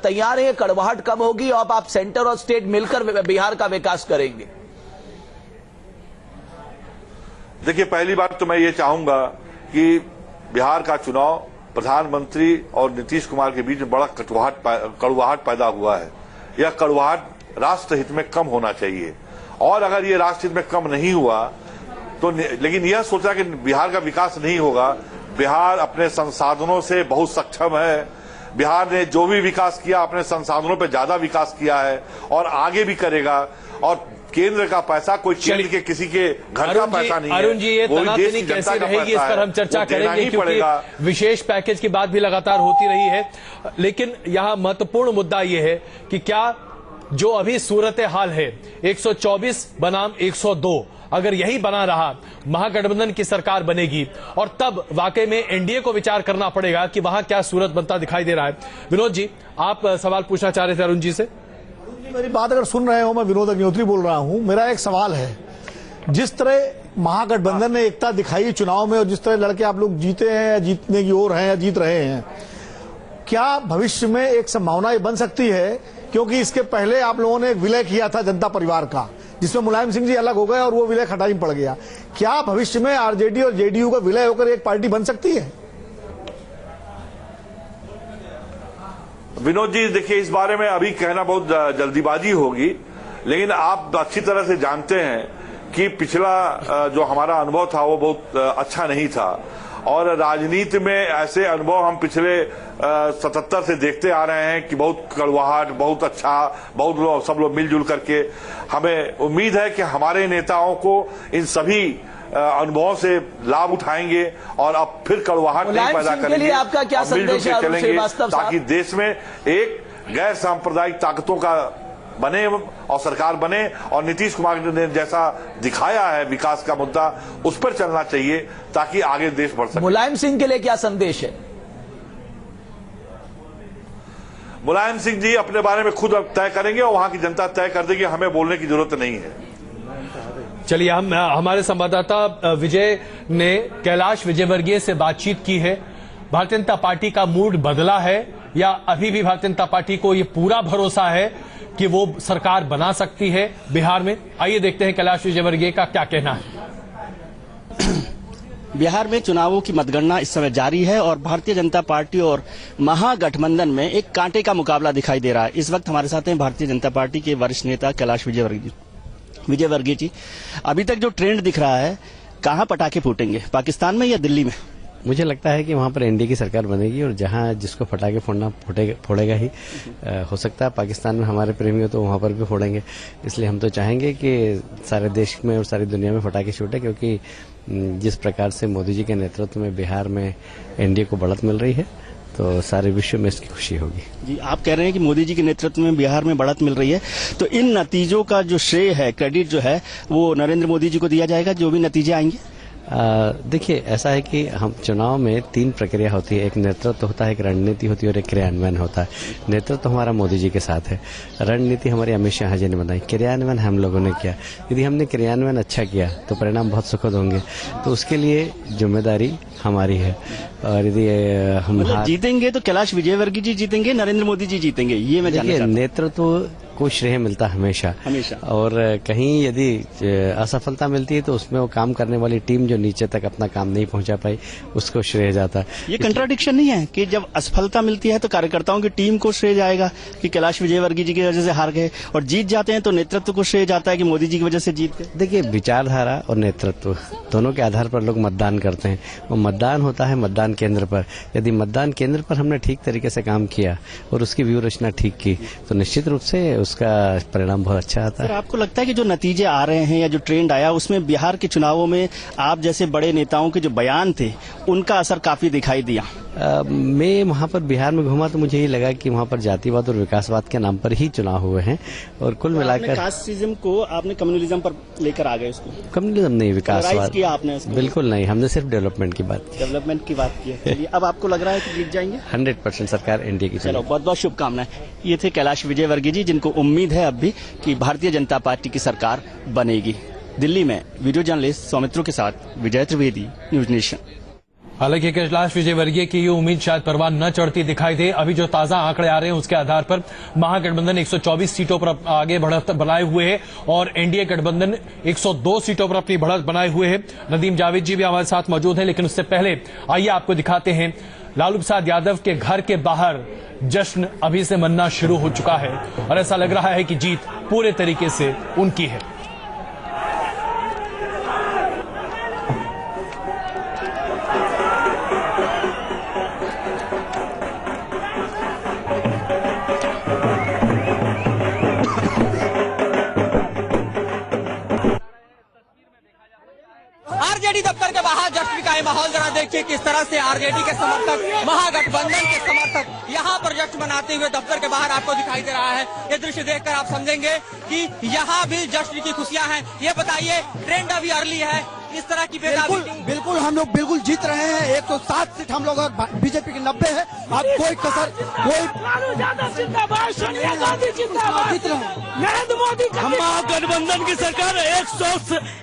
तैयार हैं? कड़वाहट कब होगी और आप सेंटर और स्टेट मिलकर बिहार का विकास करेंगे? देखिए, पहली बात तो मैं ये चाहूंगा कि बिहार का चुनाव प्रधानमंत्री और नीतीश कुमार के बीच में बड़ा कड़वाहट पैदा हुआ है। यह कड़वाहट राष्ट्र हित में कम होना चाहिए, और अगर ये राष्ट्र हित में कम नहीं हुआ तो, लेकिन यह सोचा कि बिहार का विकास नहीं होगा। बिहार अपने संसाधनों से बहुत सक्षम है। बिहार ने जो भी विकास किया अपने संसाधनों पे ज्यादा विकास किया है और आगे भी करेगा। और केंद्र का पैसा कोई केंद्र के किसी के घर का पैसा नहीं है। अरुण जी, ये तनातनी कैसे रहेगी इस पर हम चर्चा करेंगे, क्योंकि विशेष पैकेज की बात भी लगातार होती रही है। लेकिन यहाँ महत्वपूर्ण मुद्दा ये है कि क्या जो अभी सूरत हाल है 124 बनाम 102, अगर यही बना रहा, महागठबंधन की सरकार बनेगी, और तब वाकई में एनडीए को विचार करना पड़ेगा कि वहां क्या सूरत बनता दिखाई दे रहा है। विनोद जी, आप सवाल पूछना चाह रहे थे अरुण जी से। मेरी बात अगर सुन रहे हो, मैं विनोद अग्निहोत्री बोल रहा हूं। मेरा एक सवाल है, जिस तरह महागठबंधन ने एकता दिखाई चुनाव में और जिस तरह लड़के आप लोग जीते हैं या जीतने की ओर हैं या जीत रहे हैं, क्या भविष्य में एक संभावना ये बन सकती है, क्योंकि इसके पहले आप लोगों ने एक विलय किया था जनता परिवार का, जिसमें मुलायम सिंह जी अलग हो गए और वो विलय खटाई में पड़ गया। क्या भविष्य में आरजेडी और जेडीयू का विलय होकर एक पार्टी बन सकती है? विनोद जी, देखिए, इस बारे में अभी कहना बहुत जल्दीबाजी होगी, लेकिन आप अच्छी तरह से जानते हैं कि पिछला जो हमारा अनुभव था वो बहुत अच्छा नहीं था, और राजनीति में ऐसे अनुभव हम पिछले 77 से देखते आ रहे हैं कि बहुत कड़वाहट, बहुत अच्छा, बहुत लोग, सब लोग मिलजुल करके। हमें उम्मीद है कि हमारे नेताओं को इन सभी अनुभवों से लाभ उठाएंगे और अब फिर कड़वाहट नहीं पैदा करेंगे, आपका क्या संदेश है चलेंगे, ताकि देश में एक गैर सांप्रदायिक ताकतों का बने और सरकार बने, और नीतीश कुमार ने जैसा दिखाया है विकास का मुद्दा, उस पर चलना चाहिए ताकि आगे देश बढ़ सके। मुलायम सिंह के लिए क्या संदेश है? मुलायम सिंह जी अपने बारे में खुद अब तय करेंगे और वहां की जनता तय कर देगी, हमें बोलने की जरूरत नहीं है। चलिए, हमारे संवाददाता विजय ने कैलाश विजयवर्गीय से बातचीत की है। भारतीय जनता पार्टी का मूड बदला है या अभी भी भारतीय जनता पार्टी को ये पूरा भरोसा है कि वो सरकार बना सकती है बिहार में? आइए देखते हैं कैलाश विजयवर्गीय का क्या कहना है। बिहार में चुनावों की मतगणना इस समय जारी है और भारतीय जनता पार्टी और महागठबंधन में एक कांटे का मुकाबला दिखाई दे रहा है। इस वक्त हमारे साथ हैं भारतीय जनता पार्टी के वरिष्ठ नेता कैलाश विजयवर्गीय जी। अभी तक जो ट्रेंड दिख रहा है, कहां पटाखे फूटेंगे, पाकिस्तान में या दिल्ली में? मुझे लगता है कि वहाँ पर एनडीए की सरकार बनेगी और जहाँ जिसको पटाखे फोड़ना फोड़ेगा ही। हो सकता है पाकिस्तान में हमारे प्रेमी हो तो वहाँ पर भी फोड़ेंगे, इसलिए हम तो चाहेंगे कि सारे देश में और सारी दुनिया में पटाखे छूटे, क्योंकि जिस प्रकार से मोदी जी के नेतृत्व में बिहार में एनडीए को बढ़त मिल रही है तो सारे विश्व में इसकी खुशी होगी। जी, आप कह रहे हैं कि मोदी जी के नेतृत्व में बिहार में बढ़त मिल रही है, तो इन नतीजों का जो श्रेय है, क्रेडिट जो है, वो नरेंद्र मोदी जी को दिया जाएगा जो भी नतीजे आएंगे? देखिए, ऐसा है कि हम चुनाव में 3 प्रक्रिया होती है, एक नेतृत्व होता है, एक रणनीति होती है और एक क्रियान्वयन होता है। नेतृत्व हमारा मोदी जी के साथ है, रणनीति हमारी अमित शाह जी ने बनाई, क्रियान्वयन हम लोगों ने किया। यदि हमने क्रियान्वयन अच्छा किया तो परिणाम बहुत सुखद होंगे, तो उसके लिए जिम्मेदारी हमारी है। और यदि हम जीतेंगे तो कैलाश विजयवर्गीय जी जीतेंगे, नरेंद्र मोदी जी जीतेंगे, ये मैं जानना चाहता हूं। नेतृत्व को श्रेय मिलता हमेशा, और कहीं यदि असफलता मिलती है तो उसमें वो काम करने वाली टीम जो नीचे तक अपना काम नहीं पहुंचा पाई उसको श्रेय जाता है। ये कंट्राडिक्शन नहीं है कि जब असफलता मिलती है तो कार्यकर्ताओं की टीम को श्रेय जाएगा कि कैलाश विजयवर्गीय जी की वजह से हार गए, और जीत जाते हैं तो नेतृत्व को श्रेय जाता है कि मोदी जी की वजह से जीत गए? देखिए, विचारधारा और नेतृत्व दोनों के आधार पर लोग मतदान करते हैं। वो मतदान होता है मतदान केंद्र पर। यदि मतदान केंद्र पर हमने ठीक तरीके से काम किया और उसकी व्यूह रचना ठीक की तो निश्चित रूप से उसका परिणाम बहुत अच्छा आता है। आपको लगता है कि जो नतीजे आ रहे हैं या जो ट्रेंड आया उसमें बिहार के चुनावों में आप जैसे बड़े नेताओं के जो बयान थे उनका असर काफी दिखाई दिया? मैं वहाँ पर बिहार में घूमा तो मुझे ये लगा कि वहाँ पर जातिवाद और विकासवाद के नाम पर ही चुनाव हुए हैं, और कुल मिलाकर कास्टिज्म को आपने कम्युनलिज्म पर लेकर आ गए। उसको कम्युनलिज्म नहीं, विकासवाद किया आपने उसको? बिल्कुल नहीं, हमने सिर्फ डेवलपमेंट की बात की है। अब आपको लग रहा है कि जीत जाएंगे? 100% सरकार एनडीए की। चलो, बहुत बहुत शुभकामनाएं। ये थे कैलाश विजयवर्गीय जी, जिनको उम्मीद है अब भी कि भारतीय जनता पार्टी की सरकार बनेगी। दिल्ली में वीडियो जर्नलिस्ट सौमित्रों के साथ विजय त्रिवेदी, न्यूज नेशन। हालांकि कैलाश विजयवर्गीय की ये उम्मीद शायद परवान न चढ़ती दिखाई दे। अभी जो ताजा आंकड़े आ रहे हैं उसके आधार पर महागठबंधन 124 सीटों पर आगे बढ़त बनाए हुए है और एनडीए गठबंधन 102 सीटों पर अपनी बढ़त बनाए हुए है। नदीम जावेद जी भी हमारे साथ मौजूद हैं, लेकिन उससे पहले आइए आपको दिखाते हैं लालू प्रसाद यादव के घर के बाहर जश्न अभी से मनना शुरू हो चुका है और ऐसा लग रहा है कि जीत पूरे तरीके से उनकी है। आरजेडी दफ्तर के बाहर जश्न का माहौल जरा देखिए किस तरह से आरजेडी के समर्थक, महागठबंधन के समर्थक यहाँ पर जश्न मनाते हुए दफ्तर के बाहर आपको दिखाई दे रहा है। ये दृश्य देखकर आप समझेंगे कि यहाँ भी जश्न की खुशियां हैं। ये बताइए, ट्रेंड अभी अर्ली है, किस तरह की बेदाबी बिल्कुल हम लोग बिल्कुल जीत रहे हैं। 107 सीट हम लोग, बीजेपी की 90 है। अब कोई कसर, कोई यादव जिंदाबाद, सोनिया गांधी जिंदाबाद, नरेंद्र मोदी का महागठबंधन की सरकार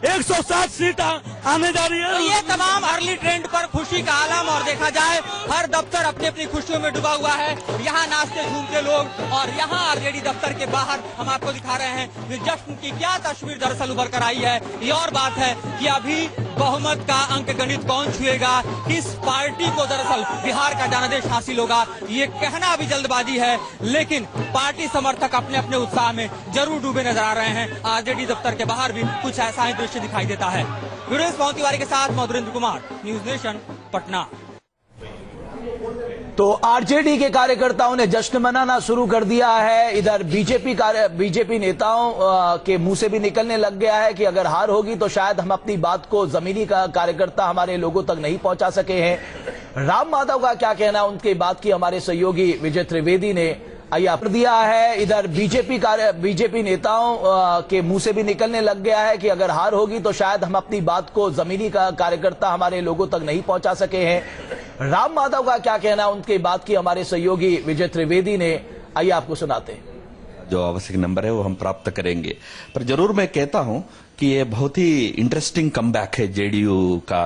107 सीट आने जा रही है। तो ये तमाम अर्ली ट्रेंड पर खुशी का आलम, और देखा जाए हर दफ्तर अपनी अपनी खुशियों में डूबा हुआ है। यहाँ नाचते झूमते लोग, और यहाँ आरजेडी दफ्तर के बाहर हम आपको दिखा रहे हैं कि जश्न की क्या तस्वीर दरअसल उभर कर आई है। ये और बात है कि अभी बहुमत का अंक गणित कौन छुएगा, किस पार्टी को दरअसल बिहार का जनादेश हासिल होगा, ये कहना अभी जल्दबाजी है। लेकिन पार्टी समर्थक अपने अपने उत्साह में जरूर डूबे नजर आ रहे हैं। आरजेडी दफ्तर के बाहर भी कुछ ऐसा ही दृश्य दिखाई देता है। वीरेंद्र पवन तिवारी के साथ मधुरेंद्र कुमार, न्यूज नेशन, पटना। तो आरजेडी के कार्यकर्ताओं ने जश्न मनाना शुरू कर दिया है। इधर बीजेपी नेताओं के मुंह से भी निकलने लग गया है कि अगर हार होगी तो शायद हम अपनी बात को जमीनी कार्यकर्ता हमारे लोगों तक नहीं पहुंचा सके हैं। राम माधव का क्या कहना, उनकी बात की हमारे सहयोगी विजय त्रिवेदी ने दिया है। इधर बीजेपी नेताओं के मुंह से भी निकलने लग गया है कि अगर हार होगी तो शायद हम अपनी बात को जमीनी कार्यकर्ता हमारे लोगों तक नहीं पहुंचा सके हैं। राम माधव का क्या कहना, उनकी बात की हमारे सहयोगी विजय त्रिवेदी ने, आइए आपको सुनाते हैं। जो आवश्यक नंबर है वो हम प्राप्त करेंगे, पर जरूर मैं कहता हूं कि ये बहुत ही इंटरेस्टिंग कमबैक है जेडीयू का।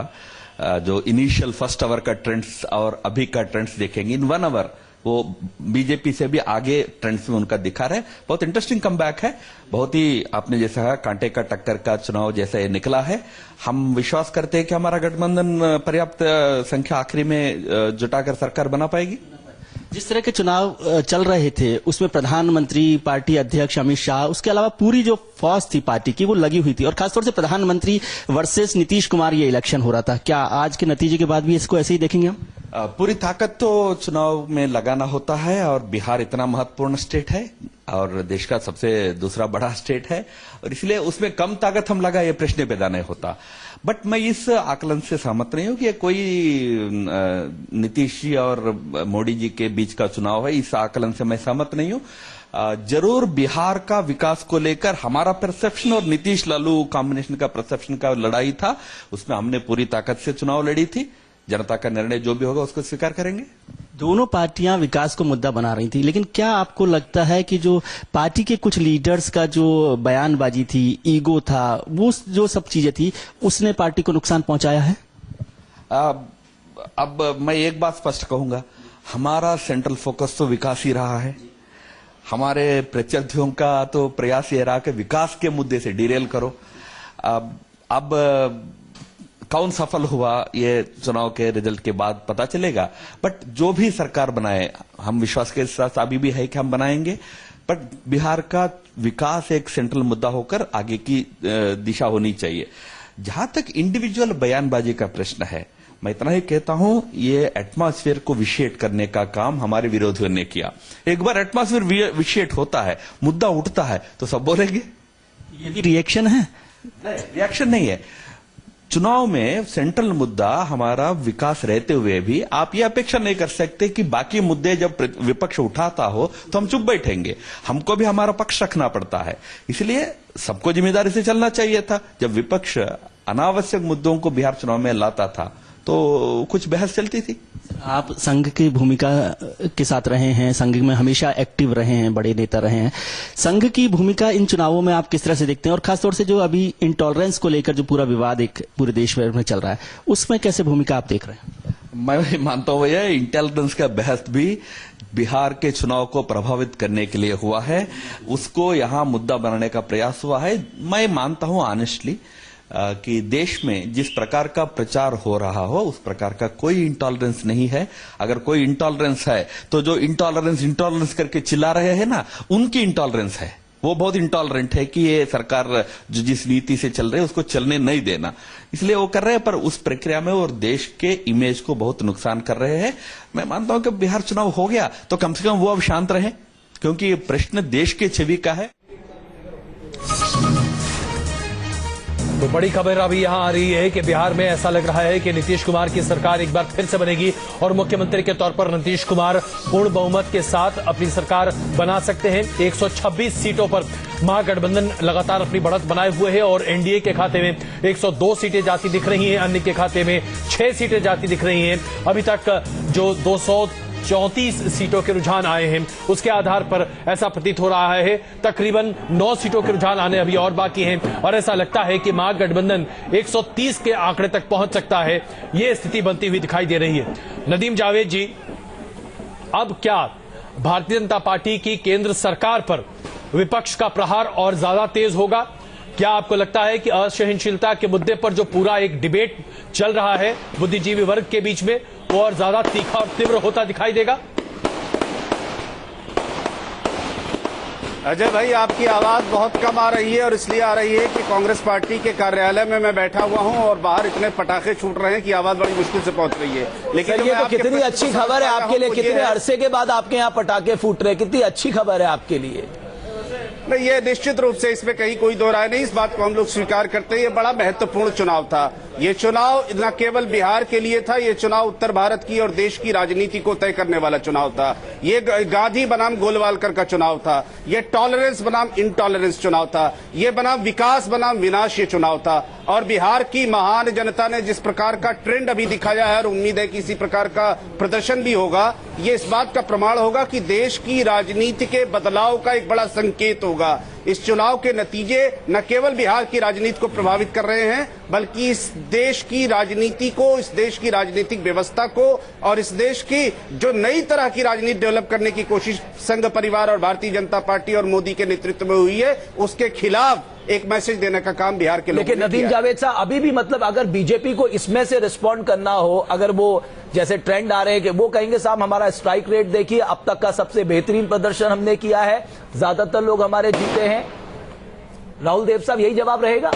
जो इनिशियल फर्स्ट आवर का ट्रेंड्स और अभी का ट्रेंड्स देखेंगे, इन 1 आवर वो बीजेपी से भी आगे ट्रेंड्स में उनका दिखा रहा है। बहुत इंटरेस्टिंग कमबैक है। बहुत ही आपने जैसा कहा कांटे का टक्कर का चुनाव जैसा ये निकला है। हम विश्वास करते हैं कि हमारा गठबंधन पर्याप्त संख्या आखिरी में जुटाकर सरकार बना पाएगी। जिस तरह के चुनाव चल रहे थे उसमें प्रधानमंत्री, पार्टी अध्यक्ष अमित शाह, उसके अलावा पूरी जो फौज थी पार्टी की वो लगी हुई थी, और खासतौर से प्रधानमंत्री वर्सेस नीतीश कुमार ये इलेक्शन हो रहा था। क्या आज के नतीजे के बाद भी इसको ऐसे ही देखेंगे हम? पूरी ताकत तो चुनाव में लगाना होता है, और बिहार इतना महत्वपूर्ण स्टेट है और देश का सबसे दूसरा बड़ा स्टेट है, और इसलिए उसमें कम ताकत हम लगा ये प्रश्न पैदा नहीं होता। बट मैं इस आकलन से सहमत नहीं हूं कि कोई नीतीश जी और मोदी जी के बीच का चुनाव है। इस आकलन से मैं सहमत नहीं हूं। जरूर बिहार का विकास को लेकर हमारा परसेप्शन और नीतीश लालू कॉम्बिनेशन का परसेप्शन का लड़ाई था, उसमें हमने पूरी ताकत से चुनाव लड़ी थी। जनता का निर्णय जो भी होगा उसको स्वीकार करेंगे। दोनों पार्टियां विकास को मुद्दा बना रही थी, लेकिन क्या आपको लगता है कि जो पार्टी के कुछ लीडर्स का जो बयानबाजी थी, ईगो था, वो जो सब चीजें थी, उसने पार्टी को नुकसान पहुंचाया है? अब मैं एक बात स्पष्ट कहूंगा, हमारा सेंट्रल फोकस तो विकास ही रहा है। हमारे प्रत्यर्थियों का तो प्रयास ये रहा कि विकास के मुद्दे से डिरेल करो। अब कौन सफल हुआ ये चुनाव के रिजल्ट के बाद पता चलेगा। बट जो भी सरकार बनाए, हम विश्वास के साथ अभी भी है कि हम बनाएंगे। बट बिहार का विकास एक सेंट्रल मुद्दा होकर आगे की दिशा होनी चाहिए। जहां तक इंडिविजुअल बयानबाजी का प्रश्न है, मैं इतना ही कहता हूं, ये एटमॉस्फेयर को विशेट करने का काम हमारे विरोधियों ने किया। एक बार एटमॉस्फेयर विशेट होता है, मुद्दा उठता है, तो सब बोलेंगे। ये भी रिएक्शन है? नहीं, रिएक्शन नहीं है। चुनाव में सेंट्रल मुद्दा हमारा विकास रहते हुए भी आप ये अपेक्षा नहीं कर सकते कि बाकी मुद्दे जब विपक्ष उठाता हो तो हम चुप बैठेंगे। हमको भी हमारा पक्ष रखना पड़ता है। इसलिए सबको जिम्मेदारी से चलना चाहिए था। जब विपक्ष अनावश्यक मुद्दों को बिहार चुनाव में लाता था तो कुछ बहस चलती थी। आप संघ की भूमिका के साथ रहे हैं, संघ में हमेशा एक्टिव रहे हैं, बड़े नेता रहे हैं। संघ की भूमिका इन चुनावों में आप किस तरह से देखते हैं, और खासतौर से जो अभी इंटॉलरेंस को लेकर जो पूरा विवाद एक पूरे देश भर में चल रहा है, उसमें कैसे भूमिका आप देख रहे हैं? मैं मानता हूं भैया, इंटेलिजेंस का बहस भी बिहार के चुनाव को प्रभावित करने के लिए हुआ है, उसको यहां मुद्दा बनाने का प्रयास हुआ है। मैं मानता हूं ऑनेस्टली कि देश में जिस प्रकार का प्रचार हो रहा हो उस प्रकार का कोई इंटॉलरेंस नहीं है। अगर कोई इंटॉलरेंस है तो जो इंटॉलरेंस करके चिल्ला रहे हैं ना, उनकी इंटॉलरेंस है। वो बहुत इंटॉलरेंट है कि ये सरकार जो जिस नीति से चल रही है उसको चलने नहीं देना, इसलिए वो कर रहे हैं। पर उस प्रक्रिया में और देश के इमेज को बहुत नुकसान कर रहे हैं। मैं मानता हूं कि बिहार चुनाव हो गया तो कम से कम वो अब शांत रहे, क्योंकि ये प्रश्न देश के छवि का है। तो बड़ी खबर अभी यहां आ रही है कि बिहार में ऐसा लग रहा है कि नीतीश कुमार की सरकार एक बार फिर से बनेगी और मुख्यमंत्री के तौर पर नीतीश कुमार पूर्ण बहुमत के साथ अपनी सरकार बना सकते हैं। 126 सीटों पर महागठबंधन लगातार अपनी बढ़त बनाए हुए है और एनडीए के खाते में 102 सीटें जाती दिख रही हैं, अन्य के खाते में 6 सीटें जाती दिख रही हैं। अभी तक जो 234 सीटों के रुझान आए हैं उसके आधार पर ऐसा प्रतीत हो रहा है तकरीबन 9 सीटों के रुझान आने अभी और बाकी हैं और ऐसा लगता है कि महागठबंधन 130 के आंकड़े तक पहुंच सकता है। यह स्थिति बनती हुई दिखाई दे रही है। नदीम जावेद जी, अब क्या भारतीय जनता पार्टी की केंद्र सरकार पर विपक्ष का प्रहार और ज्यादा तेज होगा? क्या आपको लगता है कि असहनशीलता के मुद्दे पर जो पूरा एक डिबेट चल रहा है बुद्धिजीवी वर्ग के बीच में वो और ज्यादा तीखा और तीव्र होता दिखाई देगा? अजय भाई, आपकी आवाज बहुत कम आ रही है और इसलिए आ रही है कि कांग्रेस पार्टी के कार्यालय में मैं बैठा हुआ हूं और बाहर इतने पटाखे छूट रहे हैं कि आवाज बड़ी मुश्किल से पहुंच रही है। लेकिन ये तो कितनी अच्छी खबर है आपके लिए, कितने अरसे के बाद आपके यहाँ पटाखे फूट रहे, कितनी अच्छी खबर है आपके लिए। नहीं, ये निश्चित रूप से इसमें कहीं कोई दो राय नहीं, इस बात को हम लोग स्वीकार करते हैं। ये बड़ा महत्वपूर्ण चुनाव था। ये चुनाव न केवल बिहार के लिए था, ये चुनाव उत्तर भारत की और देश की राजनीति को तय करने वाला चुनाव था। ये गांधी बनाम गोलवालकर का चुनाव था। ये टॉलरेंस बनाम इनटॉलरेंस चुनाव था। ये बनाम विकास बनाम विनाश ये चुनाव था। और बिहार की महान जनता ने जिस प्रकार का ट्रेंड अभी दिखाया है और उम्मीद है कि इसी प्रकार का प्रदर्शन भी होगा, ये इस बात का प्रमाण होगा कि देश की राजनीति के बदलाव का एक बड़ा संकेत होगा। इस चुनाव के नतीजे न केवल बिहार की राजनीति को प्रभावित कर रहे हैं बल्कि इस देश की राजनीति को, इस देश की राजनीतिक व्यवस्था को और इस देश की जो नई तरह की राजनीति डेवलप करने की कोशिश संघ परिवार और भारतीय जनता पार्टी और मोदी के नेतृत्व में हुई है, उसके खिलाफ एक मैसेज देने का काम बिहार के लोगों ने किया। लेकिन नदीम जावेद साहब, अभी भी मतलब अगर बीजेपी को इसमें से रिस्पॉन्ड करना हो, अगर वो जैसे ट्रेंड आ रहे हैं कि वो कहेंगे साहब हमारा स्ट्राइक रेट देखिए, अब तक का सबसे बेहतरीन प्रदर्शन हमने किया है, ज्यादातर लोग हमारे जीते हैं, राहुल देव साहब यही जवाब रहेगा?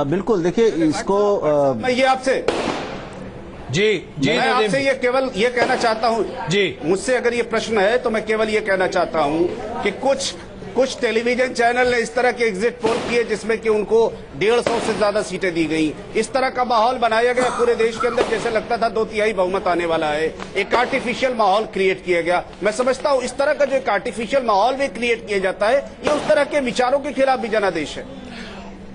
बिल्कुल। देखिए इसको मैं ये आपसे मैं आपसे ये केवल ये कहना चाहता हूं जी, मुझसे अगर ये प्रश्न है तो मैं केवल ये कहना चाहता हूं कि कुछ टेलीविजन चैनल ने इस तरह के एग्जिट पोल किए जिसमें कि उनको 150 से ज्यादा सीटें दी गई। इस तरह का माहौल बनाया गया पूरे देश के अंदर, जैसे लगता था 2/3 बहुमत आने वाला है। एक आर्टिफिशियल माहौल क्रिएट किया गया। मैं समझता हूं इस तरह का जो एक आर्टिफिशियल माहौल भी क्रिएट किया जाता है, ये उस तरह के विचारों के खिलाफ भी जनादेश है।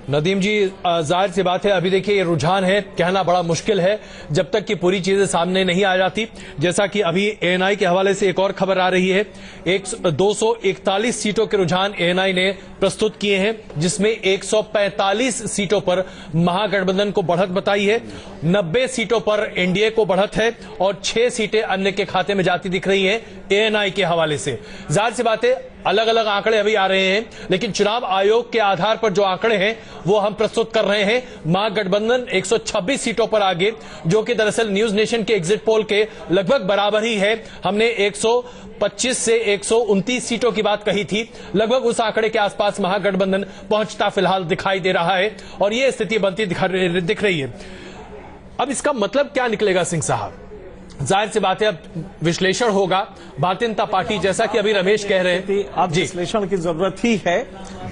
नदीम जी, जाहिर सी बात है अभी देखिए ये रुझान है, कहना बड़ा मुश्किल है जब तक कि पूरी चीजें सामने नहीं आ जाती। जैसा कि अभी एएनआई के हवाले से एक और खबर आ रही है, 241 सीटों के रुझान एएनआई ने प्रस्तुत किए हैं जिसमें 145 सीटों पर महागठबंधन को बढ़त बताई है, 90 सीटों पर एनडीए को बढ़त है और 6 सीटें अन्य के खाते में जाती दिख रही हैं एएनआई के हवाले से। जाहिर सी बात है अलग अलग आंकड़े अभी आ रहे हैं, लेकिन चुनाव आयोग के आधार पर जो आंकड़े हैं वो हम प्रस्तुत कर रहे हैं। महागठबंधन 126 सीटों पर आगे, जो कि दरअसल न्यूज नेशन के एग्जिट पोल के लगभग बराबर ही है। हमने 125 से 129 सीटों की बात कही थी, लगभग उस आंकड़े के आसपास महागठबंधन पहुंचता फिलहाल दिखाई दे रहा है और ये स्थिति बनती दिख रही है। अब इसका मतलब क्या निकलेगा सिंह साहब? जाहिर सी बात है अब विश्लेषण होगा। भारतीय जनता पार्टी, जैसा कि अभी रमेश कह रहे थे, अब विश्लेषण की जरूरत ही है।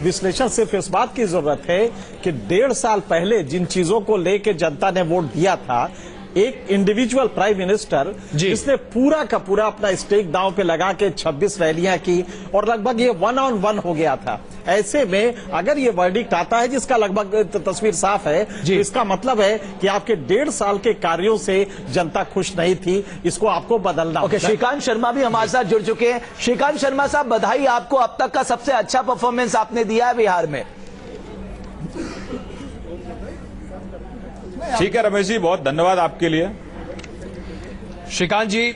विश्लेषण सिर्फ इस बात की जरूरत है कि 1.5 साल पहले जिन चीजों को लेकर जनता ने वोट दिया था, एक इंडिविजुअल प्राइम मिनिस्टर जिसने पूरा का पूरा अपना स्टेक दांव पे लगा के 26 रैलियां की और लगभग ये 1-on-1 हो गया था। ऐसे में अगर ये वर्डिक्ट आता है जिसका लगभग तस्वीर साफ है, तो इसका मतलब है कि आपके 1.5 साल के कार्यों से जनता खुश नहीं थी, इसको आपको बदलना। ओके, श्रीकांत शर्मा भी हमारे साथ जुड़ चुके हैं। श्रीकांत शर्मा साहब, बधाई आपको, अब तक का सबसे अच्छा परफॉर्मेंस आपने दिया है बिहार में। ठीक है रमेश जी, बहुत धन्यवाद आपके लिए। श्रीकांत जी,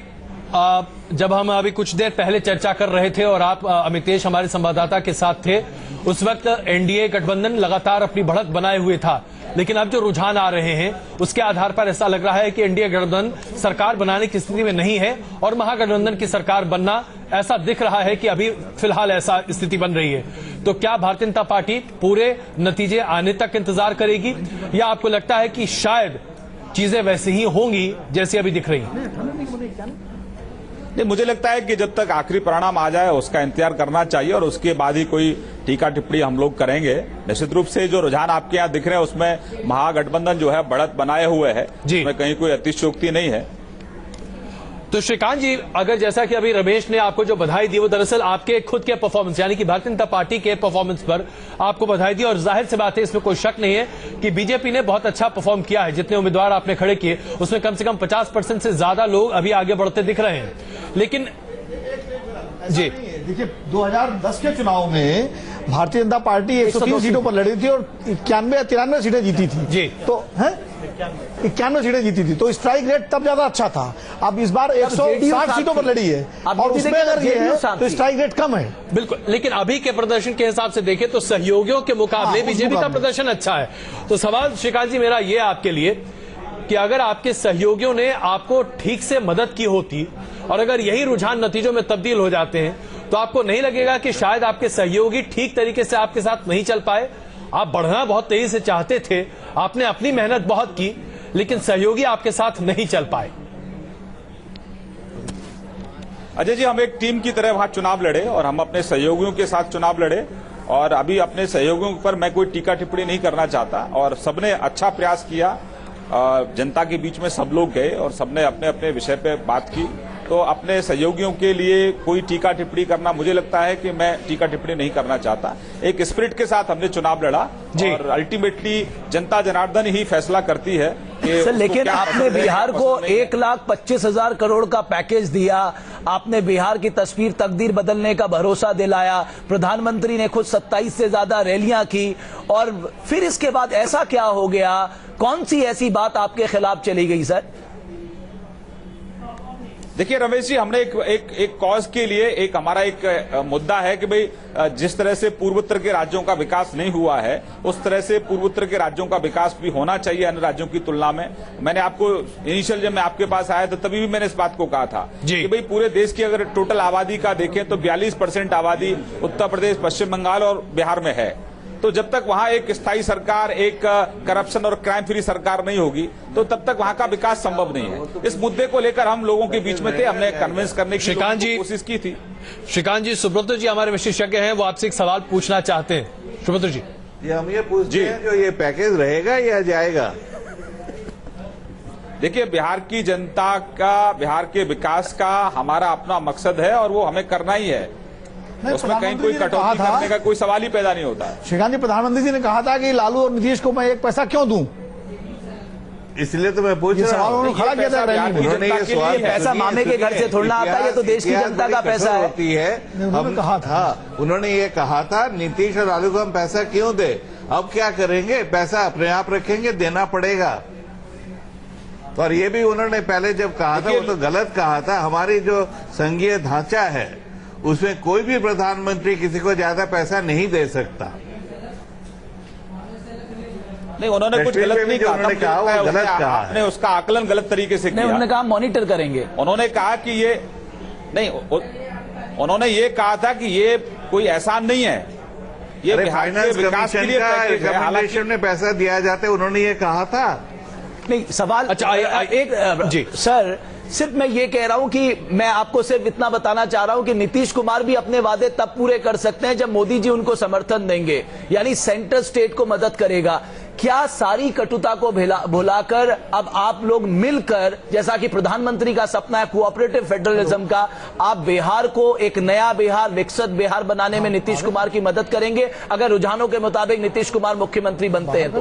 जब हम अभी कुछ देर पहले चर्चा कर रहे थे और आप अमितेश हमारे संवाददाता के साथ थे, उस वक्त एनडीए गठबंधन लगातार अपनी बढ़त बनाए हुए था, लेकिन अब जो रुझान आ रहे हैं उसके आधार पर ऐसा लग रहा है कि एनडीए गठबंधन सरकार बनाने की स्थिति में नहीं है और महागठबंधन की सरकार बनना ऐसा दिख रहा है कि अभी फिलहाल ऐसा स्थिति बन रही है। तो क्या भारतीय जनता पार्टी पूरे नतीजे आने तक इंतजार करेगी या आपको लगता है कि शायद चीजें वैसे ही होंगी जैसी अभी दिख रही हैं? नहीं, मुझे लगता है कि जब तक आखिरी परिणाम आ जाए उसका इंतजार करना चाहिए और उसके बाद ही कोई टीका टिप्पणी हम लोग करेंगे। निश्चित रूप से जो रुझान आपके यहाँ दिख रहे हैं उसमें महागठबंधन जो है बढ़त बनाए हुए है, उसमें कहीं कोई अतिशयोक्ति नहीं है। तो श्रीकांत जी, अगर जैसा कि अभी रमेश ने आपको जो बधाई दी वो दरअसल आपके खुद के परफॉर्मेंस यानी कि भारतीय जनता पार्टी के परफॉर्मेंस पर आपको बधाई दी, और जाहिर सी बात है इसमें कोई शक नहीं है कि बीजेपी ने बहुत अच्छा परफॉर्म किया है। जितने उम्मीदवार आपने खड़े किए उसमें कम से कम 50% से ज्यादा लोग अभी आगे बढ़ते दिख रहे हैं। लेकिन जी देखिए 2010 के चुनाव में भारतीय जनता पार्टी 103 सीटों पर लड़ी थी और 91-93 सीटें जीती थी जी, तो है 91 सीटें जीती थी, तो स्ट्राइक रेट तब ज्यादा अच्छा था। अब इस बार 160 सीटों पर लड़ी है और उसमें अगर ये है तो स्ट्राइक रेट कम है। बिल्कुल, लेकिन अभी के प्रदर्शन के हिसाब से देखें तो सहयोगियों के मुकाबले बीजेपी का प्रदर्शन अच्छा है। तो सवाल श्रीकांत जी मेरा ये आपके लिए कि अगर आपके सहयोगियों ने आपको ठीक से मदद की होती और अगर यही रुझान नतीजों में तब्दील हो जाते हैं तो आपको नहीं लगेगा कि शायद आपके सहयोगी ठीक तरीके से आपके साथ नहीं चल पाए? आप बढ़ना बहुत तेजी से चाहते थे, आपने अपनी मेहनत बहुत की, लेकिन सहयोगी आपके साथ नहीं चल पाए। अजय जी, हम एक टीम की तरह वहां चुनाव लड़े और हम अपने सहयोगियों के साथ चुनाव लड़े और अभी अपने सहयोगियों पर मैं कोई टीका टिप्पणी नहीं करना चाहता और सबने अच्छा प्रयास किया। जनता के बीच में सब लोग गए और सबने अपने अपने विषय पे बात की, तो अपने सहयोगियों के लिए कोई टीका टिप्पणी करना मुझे लगता है कि मैं टीका टिप्पणी नहीं करना चाहता। एक स्पिरिट के साथ हमने चुनाव लड़ा और अल्टीमेटली जनता जनार्दन ही फैसला करती है कि सर, लेकिन आपने बिहार को 1,25,000 करोड़ का पैकेज दिया, आपने बिहार की तस्वीर तकदीर बदलने का भरोसा दिलाया, प्रधानमंत्री ने खुद 27 से ज्यादा रैलियां की और फिर इसके बाद ऐसा क्या हो गया? कौन सी ऐसी बात आपके खिलाफ चली गई सर? देखिए रमेश जी, हमने एक कॉज के लिए एक हमारा एक मुद्दा है कि भाई जिस तरह से पूर्वोत्तर के राज्यों का विकास नहीं हुआ है उस तरह से पूर्वोत्तर के राज्यों का विकास भी होना चाहिए अन्य राज्यों की तुलना में। मैंने आपको इनिशियल जब मैं आपके पास आया तो तभी भी मैंने इस बात को कहा था कि भाई पूरे देश की अगर टोटल आबादी का देखें तो 42% आबादी उत्तर प्रदेश, पश्चिम बंगाल और बिहार में है। तो जब तक वहां एक स्थायी सरकार, एक करप्शन और क्राइम फ्री सरकार नहीं होगी तो तब तक वहां का विकास संभव नहीं है। इस मुद्दे को लेकर हम लोगों के बीच में थे, हमने कन्विंस करने की कोशिश की थी। श्रीकांत जी, सुब्रत जी हमारे विशेषज्ञ हैं, वो आपसे एक सवाल पूछना चाहते हैं। सुब्रत जी, हम ये पूछते हैं जो ये पैकेज रहेगा या जाएगा? देखिए, बिहार की जनता का, बिहार के विकास का हमारा अपना मकसद है और वो हमें करना ही है, उसमें कहीं कोई कटौती करने का कोई सवाल ही पैदा नहीं होता है। श्रीकांत जी, प्रधानमंत्री जी ने कहा था कि लालू और नीतीश को मैं एक पैसा क्यों दूं? इसलिए तो मैं पूछ रहा हूं। खड़ा किया था उन्होंने ये सवाल, पैसा मामे के घर से थोड़ा आता है, ये तो देश की जनता का पैसा होती है। उन्होंने कहा था, उन्होंने ये कहा था नीतीश और लालू को हम पैसा क्यों दे? अब क्या करेंगे? पैसा अपने आप रखेंगे, देना पड़ेगा। और ये भी उन्होंने पहले जब कहा था वो तो गलत कहा था। हमारी जो संघीय ढांचा है उसमें कोई भी प्रधानमंत्री किसी को ज्यादा पैसा नहीं दे सकता। नहीं, उन्होंने कुछ गलत नहीं कहा, उन्होंने कहा वो गलत कहा, आपने उसका आकलन गलत तरीके से किया। उन्होंने कहा मॉनिटर करेंगे। उन्होंने कहा कि ये नहीं, उन्होंने ये कहा था कि ये कोई एहसान नहीं है, ये बिहार के विकास के लिए पैकेज है। हालांकि में पैसा दिया जाता है, उन्होंने ये कहा था। नहीं, सवाल अच्छा एक जी सर, सिर्फ मैं ये कह रहा हूं कि मैं आपको सिर्फ इतना बताना चाह रहा हूं कि नीतीश कुमार भी अपने वादे तब पूरे कर सकते हैं जब मोदी जी उनको समर्थन देंगे, यानी सेंटर स्टेट को मदद करेगा। क्या सारी कटुता को भुलाकर अब आप लोग मिलकर, जैसा कि प्रधानमंत्री का सपना है कोऑपरेटिव फेडरलिज्म का, आप बिहार को एक नया बिहार, विकसित बिहार बनाने में नीतीश कुमार की मदद करेंगे अगर रुझानों के मुताबिक नीतीश कुमार मुख्यमंत्री बनते हैं तो?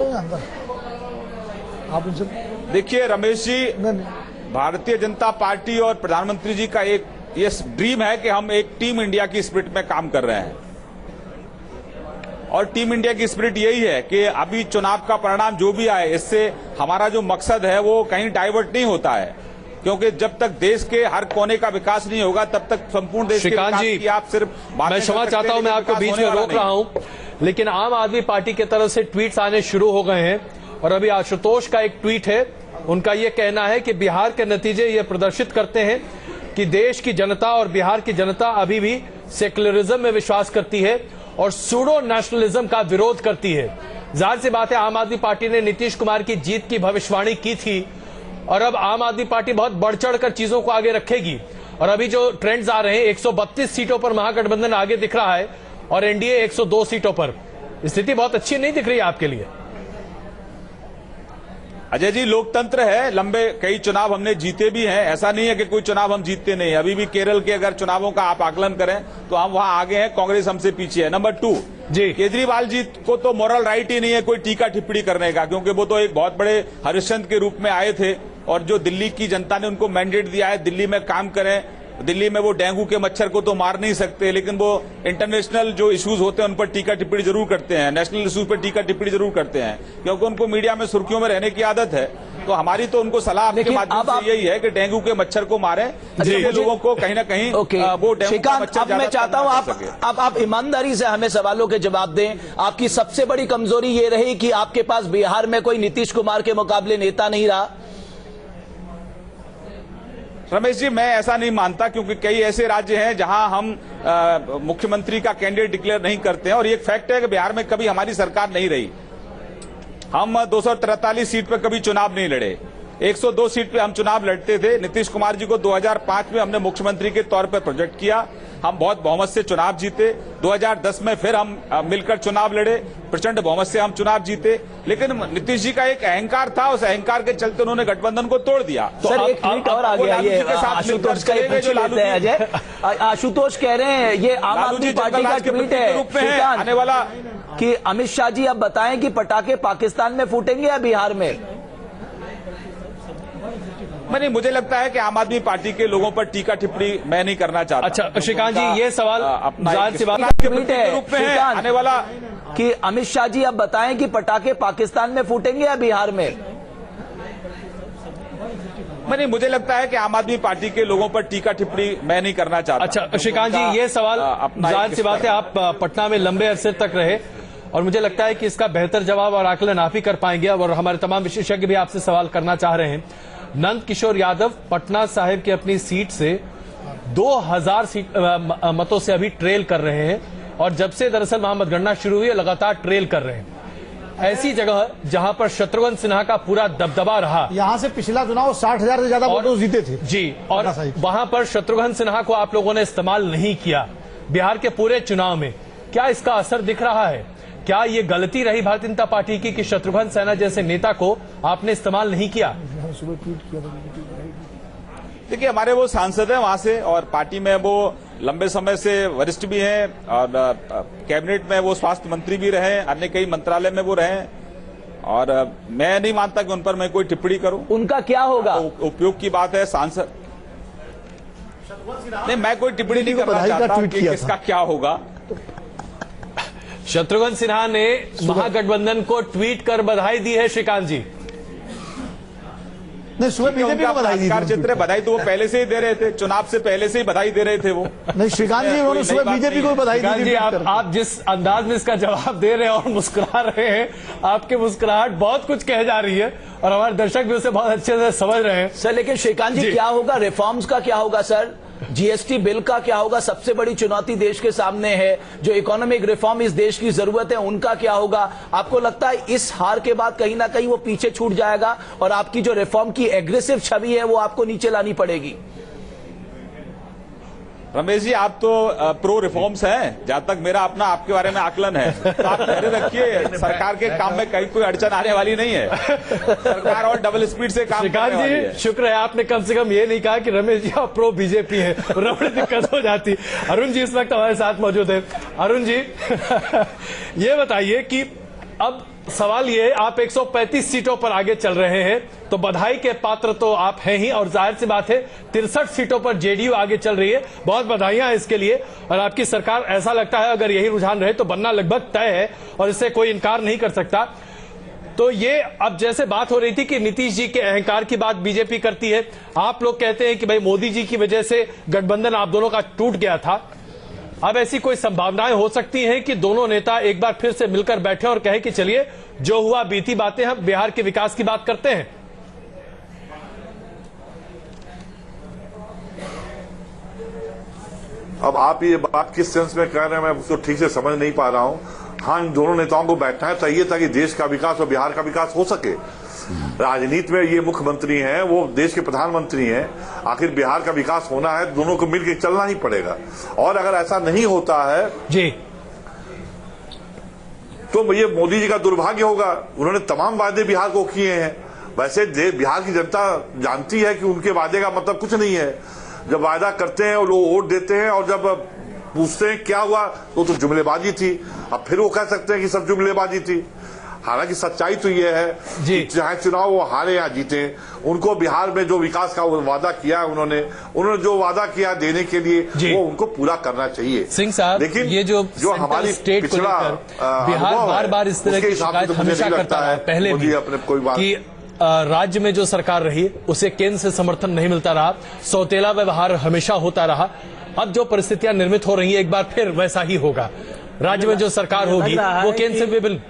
देखिए रमेश जी, भारतीय जनता पार्टी और प्रधानमंत्री जी का एक ये ड्रीम है कि हम एक टीम इंडिया की स्पिरिट में काम कर रहे हैं और टीम इंडिया की स्पिरिट यही है कि अभी चुनाव का परिणाम जो भी आए, इससे हमारा जो मकसद है वो कहीं डाइवर्ट नहीं होता है, क्योंकि जब तक देश के हर कोने का विकास नहीं होगा तब तक संपूर्ण देश के विकास की आप सिर्फ मैं क्षमा चाहता हूं, मैं आपको बीच में रोक रहा हूं, लेकिन आम आदमी पार्टी की तरफ से ट्वीट्स आने शुरू हो गए हैं और अभी आशुतोष का एक ट्वीट है, उनका यह कहना है कि बिहार के नतीजे ये प्रदर्शित करते हैं कि देश की जनता और बिहार की जनता अभी भी सेक्युलरिज्म में विश्वास करती है और सूडो नेशनलिज्म का विरोध करती है। जाहिर सी बात है, आम आदमी पार्टी ने नीतीश कुमार की जीत की भविष्यवाणी की थी और अब आम आदमी पार्टी बहुत बढ़ चढ़ कर चीजों को आगे रखेगी। और अभी जो ट्रेंड्स आ रहे हैं 132 सीटों पर महागठबंधन आगे दिख रहा है और एनडीए 102 सीटों पर। स्थिति बहुत अच्छी नहीं दिख रही है आपके लिए। अजय जी, लोकतंत्र है, लंबे कई चुनाव हमने जीते भी हैं, ऐसा नहीं है कि कोई चुनाव हम जीतते नहीं। अभी भी केरल के अगर चुनावों का आप आकलन करें तो हम वहां आगे हैं, कांग्रेस हमसे पीछे है। नंबर 2 जी, केजरीवाल जी को तो मॉरल राइट ही नहीं है कोई टीका टिप्पणी करने का, क्योंकि वो तो एक बहुत बड़े हरिश्चंद्र के रूप में आए थे और जो दिल्ली की जनता ने उनको मैंडेट दिया है दिल्ली में काम करें। दिल्ली में वो डेंगू के मच्छर को तो मार नहीं सकते, लेकिन वो इंटरनेशनल जो इश्यूज होते हैं उन पर टीका टिप्पणी जरूर करते हैं, नेशनल इश्यूज पर टीका टिप्पणी जरूर करते हैं, क्योंकि उनको मीडिया में सुर्खियों में रहने की आदत है। तो हमारी तो उनको सलाह आपके माध्यम से यही है कि डेंगू के मच्छर को मारें, जिससे लोगों को कहीं ना कहीं वो डेंगू का मच्छर अब मैं चाहता हूं आप ईमानदारी से हमें सवालों के जवाब दें। आपकी सबसे बड़ी कमजोरी ये रही कि आपके पास बिहार में कोई नीतीश कुमार के मुकाबले नेता नहीं रहा। रमेश जी, मैं ऐसा नहीं मानता, क्योंकि कई ऐसे राज्य हैं जहां हम मुख्यमंत्री का कैंडिडेट डिक्लेयर नहीं करते हैं और ये फैक्ट है कि बिहार में कभी हमारी सरकार नहीं रही। हम 243 सीट पर कभी चुनाव नहीं लड़े, 102 सीट पे हम चुनाव लड़ते थे। नीतीश कुमार जी को 2005 में हमने मुख्यमंत्री के तौर पर प्रोजेक्ट किया, हम बहुत बहुमत से चुनाव जीते। 2010 में फिर हम मिलकर चुनाव लड़े, प्रचंड बहुमत से हम चुनाव जीते। लेकिन नीतीश जी का एक अहंकार था, उस अहंकार के चलते उन्होंने गठबंधन को तोड़ दिया। तो सर एक ट्वीट और आ गया, ये आशुतोष का अजय आशुतोष कह रहे हैं ये आम आदमी पार्टी का ट्वीट है आने वाला कि अमित शाह जी अब बताएं कि पटाखे पाकिस्तान में फूटेंगे या बिहार में। नहीं, मुझे लगता है कि आम आदमी पार्टी के लोगों पर टीका टिप्पणी मैं नहीं करना चाहता। अच्छा श्रीकांत जी, ये सवाल जाहिर सी बात है आने वाला कि अमित शाह जी अब बताएं कि पटाखे पाकिस्तान में फूटेंगे या बिहार में। नहीं, मुझे लगता है कि आम आदमी पार्टी के लोगों पर टीका टिप्पणी मैं नहीं करना चाहता। अच्छा श्रीकांत जी, ये सवाल जाहिर सी बात है आप पटना में लंबे अरसे तक रहे और मुझे लगता है कि इसका बेहतर जवाब और आकलन आप ही कर पाएंगे और हमारे तमाम विशेषज्ञ भी आपसे सवाल करना चाह रहे हैं। नंद किशोर यादव पटना साहिब की अपनी सीट से 2000 मतों से अभी ट्रेल कर रहे हैं और जब से दरअसल वहां मतगणना शुरू हुई है लगातार ट्रेल कर रहे हैं। ऐसी जगह जहां पर शत्रुघ्न सिन्हा का पूरा दबदबा रहा, यहां से पिछला चुनाव 60,000 से ज्यादा वोट जीते थे जी, और वहां पर शत्रुघ्न सिन्हा को आप लोगों ने इस्तेमाल नहीं किया बिहार के पूरे चुनाव में। क्या इसका असर दिख रहा है? क्या ये गलती रही भारतीय जनता पार्टी की कि शत्रुघ्न सिन्हा जैसे नेता को आपने इस्तेमाल नहीं किया? देखिए, हमारे वो सांसद हैं वहां से और पार्टी में वो लंबे समय से वरिष्ठ भी हैं और कैबिनेट में वो स्वास्थ्य मंत्री भी रहे, अन्य कई मंत्रालय में वो रहे और मैं नहीं मानता कि उन पर मैं कोई टिप्पणी करूं। उनका क्या होगा? उपयोग की बात है, सांसद नहीं, मैं कोई टिप्पणी नहीं करना चाहता कि किसका क्या होगा। शत्रुघ्न सिन्हा ने महागठबंधन को ट्वीट कर बधाई दी है श्रीकांत जी। नहीं, सुबह बीजेपी को बधाई दी चित्र बधाई तो वो पहले से ही दे रहे थे, चुनाव से पहले से ही बधाई दे रहे थे वो। नहीं, श्रीकांत जी उन्होंने सुबह बीजेपी को बधाई दी थी। आप जिस अंदाज में इसका जवाब दे रहे हैं और मुस्कुरा रहे हैं, आपकी मुस्कुराहट बहुत कुछ कह जा रही है और हमारे दर्शक भी उसे बहुत अच्छे से समझ रहे हैं। सर लेकिन श्रीकांत जी क्या होगा, रिफॉर्म्स का क्या होगा सर, जीएसटी बिल का क्या होगा? सबसे बड़ी चुनौती देश के सामने है, जो इकोनॉमिक रिफॉर्म इस देश की जरूरत है, उनका क्या होगा? आपको लगता है इस हार के बाद कहीं ना कहीं वो पीछे छूट जाएगा और आपकी जो रिफॉर्म की एग्रेसिव छवि है वो आपको नीचे लानी पड़ेगी? रमेश जी, आप तो प्रो रिफॉर्म्स हैं, जहां तक मेरा अपना आपके बारे में आकलन है, तो आप धैर्य रखिए, सरकार के काम में कहीं कोई अड़चन आने वाली नहीं है, सरकार और डबल स्पीड से काम करने वाली है। शुक्र है आपने कम से कम ये नहीं कहा कि रमेश जी आप प्रो बीजेपी है, बड़ी दिक्कत हो जाती। अरुण जी इस वक्त हमारे साथ मौजूद है। अरुण जी ये बताइए कि अब सवाल ये है, आप 135 सीटों पर आगे चल रहे हैं तो बधाई के पात्र तो आप हैं ही और जाहिर सी बात है 63 सीटों पर जेडीयू आगे चल रही है, बहुत बधाइयां इसके लिए। और आपकी सरकार ऐसा लगता है अगर यही रुझान रहे तो बनना लगभग तय है और इससे कोई इनकार नहीं कर सकता। तो ये अब जैसे बात हो रही थी कि नीतीश जी के अहंकार की बात बीजेपी करती है, आप लोग कहते हैं कि भाई मोदी जी की वजह से गठबंधन आप दोनों का टूट गया था। अब ऐसी कोई संभावनाएं हो सकती हैं कि दोनों नेता एक बार फिर से मिलकर बैठे और कहे कि चलिए जो हुआ बीती बातें, हम बिहार के विकास की बात करते हैं? अब आप ये बात किस सेंस में कह रहे हैं मैं उसको ठीक से समझ नहीं पा रहा हूं। हाँ, इन दोनों नेताओं को बैठना चाहिए ताकि देश का विकास और बिहार का विकास हो सके। राजनीति में ये मुख्यमंत्री हैं, वो देश के प्रधानमंत्री हैं। आखिर बिहार का विकास होना है, दोनों को मिलकर चलना ही पड़ेगा। और अगर ऐसा नहीं होता है जी, तो ये मोदी जी का दुर्भाग्य होगा। उन्होंने तमाम वादे बिहार को किए हैं। वैसे बिहार की जनता जानती है कि उनके वादे का मतलब कुछ नहीं है। जब वादा करते हैं और लोग वोट देते हैं, और जब पूछते हैं क्या हुआ तो जुमलेबाजी थी। अब फिर वो कह सकते हैं कि सब जुमलेबाजी थी। हालांकि सच्चाई तो ये है कि चाहे चुनाव वो हारे या जीते, उनको बिहार में जो विकास का वादा किया उन्होंने जो वादा किया देने के लिए, वो उनको पूरा करना चाहिए। सिंह साहब, लेकिन ये जो हमारी स्टेट को लेकर बिहार बार-बार इस तरह की शिकायत हमेशा करता है, पहले भी अपने कोई बात कि राज्य में जो सरकार रही उसे केंद्र से समर्थन नहीं मिलता रहा, सौतेला व्यवहार हमेशा होता रहा। अब जो परिस्थितियां निर्मित हो रही है, एक बार फिर वैसा ही होगा। राज्य में जो सरकार होगी वो केंद्र से विभिन्न,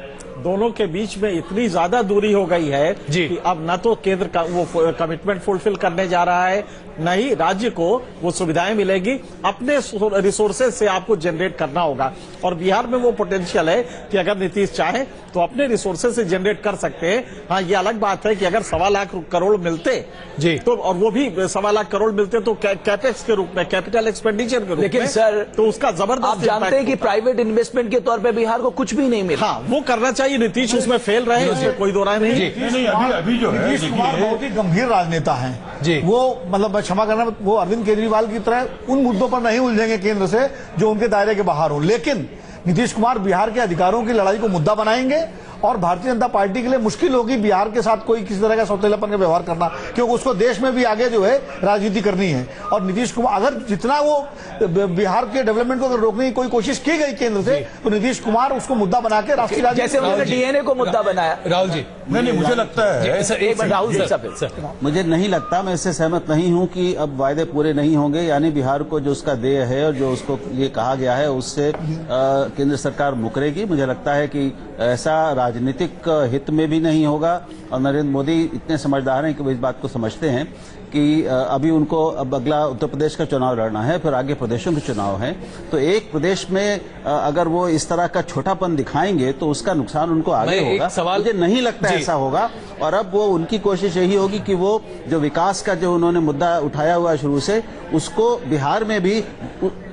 दोनों के बीच में इतनी ज्यादा दूरी हो गई है कि अब न तो केंद्र का वो कमिटमेंट फुलफिल करने जा रहा है, न ही राज्य को वो सुविधाएं मिलेगी। अपने रिसोर्सेज से आपको जनरेट करना होगा। और बिहार में वो पोटेंशियल है कि अगर नीतीश चाहे तो अपने रिसोर्सेज से जनरेट कर सकते हैं। हाँ, ये अलग बात है कि अगर 1.25 लाख करोड़ मिलते जी, तो, और वो भी 1.25 लाख करोड़ मिलते तो कैपेक्स के रूप में, कैपिटल एक्सपेंडिचर के रूप में, लेकिन सर तो उसका जबरदस्त आप जानते हैं कि प्राइवेट इन्वेस्टमेंट के तौर पे बिहार को कुछ भी नहीं मिला। हाँ, वो करना चाहिए। नीतीश उसमें फेल रहे, उसमें कोई दो राय नहीं। अभी जो है नीतीश कुमार बहुत ही गंभीर राजनेता हैं जी। वो मतलब क्षमा करना, वो अरविंद केजरीवाल की तरह उन मुद्दों पर नहीं उलझेंगे केंद्र से जो उनके दायरे के बाहर हो, लेकिन नीतीश कुमार बिहार के अधिकारों की लड़ाई को मुद्दा बनाएंगे। और भारतीय जनता पार्टी के लिए मुश्किल होगी बिहार के साथ कोई किसी तरह का सौतेलापन का व्यवहार करना, क्योंकि उसको देश में भी आगे जो है राजनीति करनी है। और नीतीश कुमार अगर जितना वो बिहार के डेवलपमेंट को रोकने की कोई कोशिश की गई केंद्र से, तो नीतीश कुमार उसको मुद्दा बना के राष्ट्रीय जैसे उन्होंने डीएनए को मुद्दा बनाया। राहुल जी, नहीं, मुझे लगता है एक बार राहुल सर, मुझे नहीं लगता, मैं इससे सहमत नहीं हूं कि अब वायदे पूरे नहीं होंगे। यानी बिहार को जो उसका देय है और जो उसको ये कहा गया है उससे केंद्र सरकार मुकरेगी। मुझे लगता है कि ऐसा राजनीतिक हित में भी नहीं होगा। और नरेंद्र मोदी इतने समझदार हैं कि वो इस बात को समझते हैं कि अभी उनको अब अगला उत्तर प्रदेश का चुनाव लड़ना है, फिर आगे प्रदेशों के चुनाव है। तो एक प्रदेश में अगर वो इस तरह का छोटापन दिखाएंगे तो उसका नुकसान उनको आगे होगा। मुझे नहीं लगता ऐसा होगा। और अब वो उनकी कोशिश यही होगी कि वो जो विकास का जो उन्होंने मुद्दा उठाया हुआ शुरू से, उसको बिहार में भी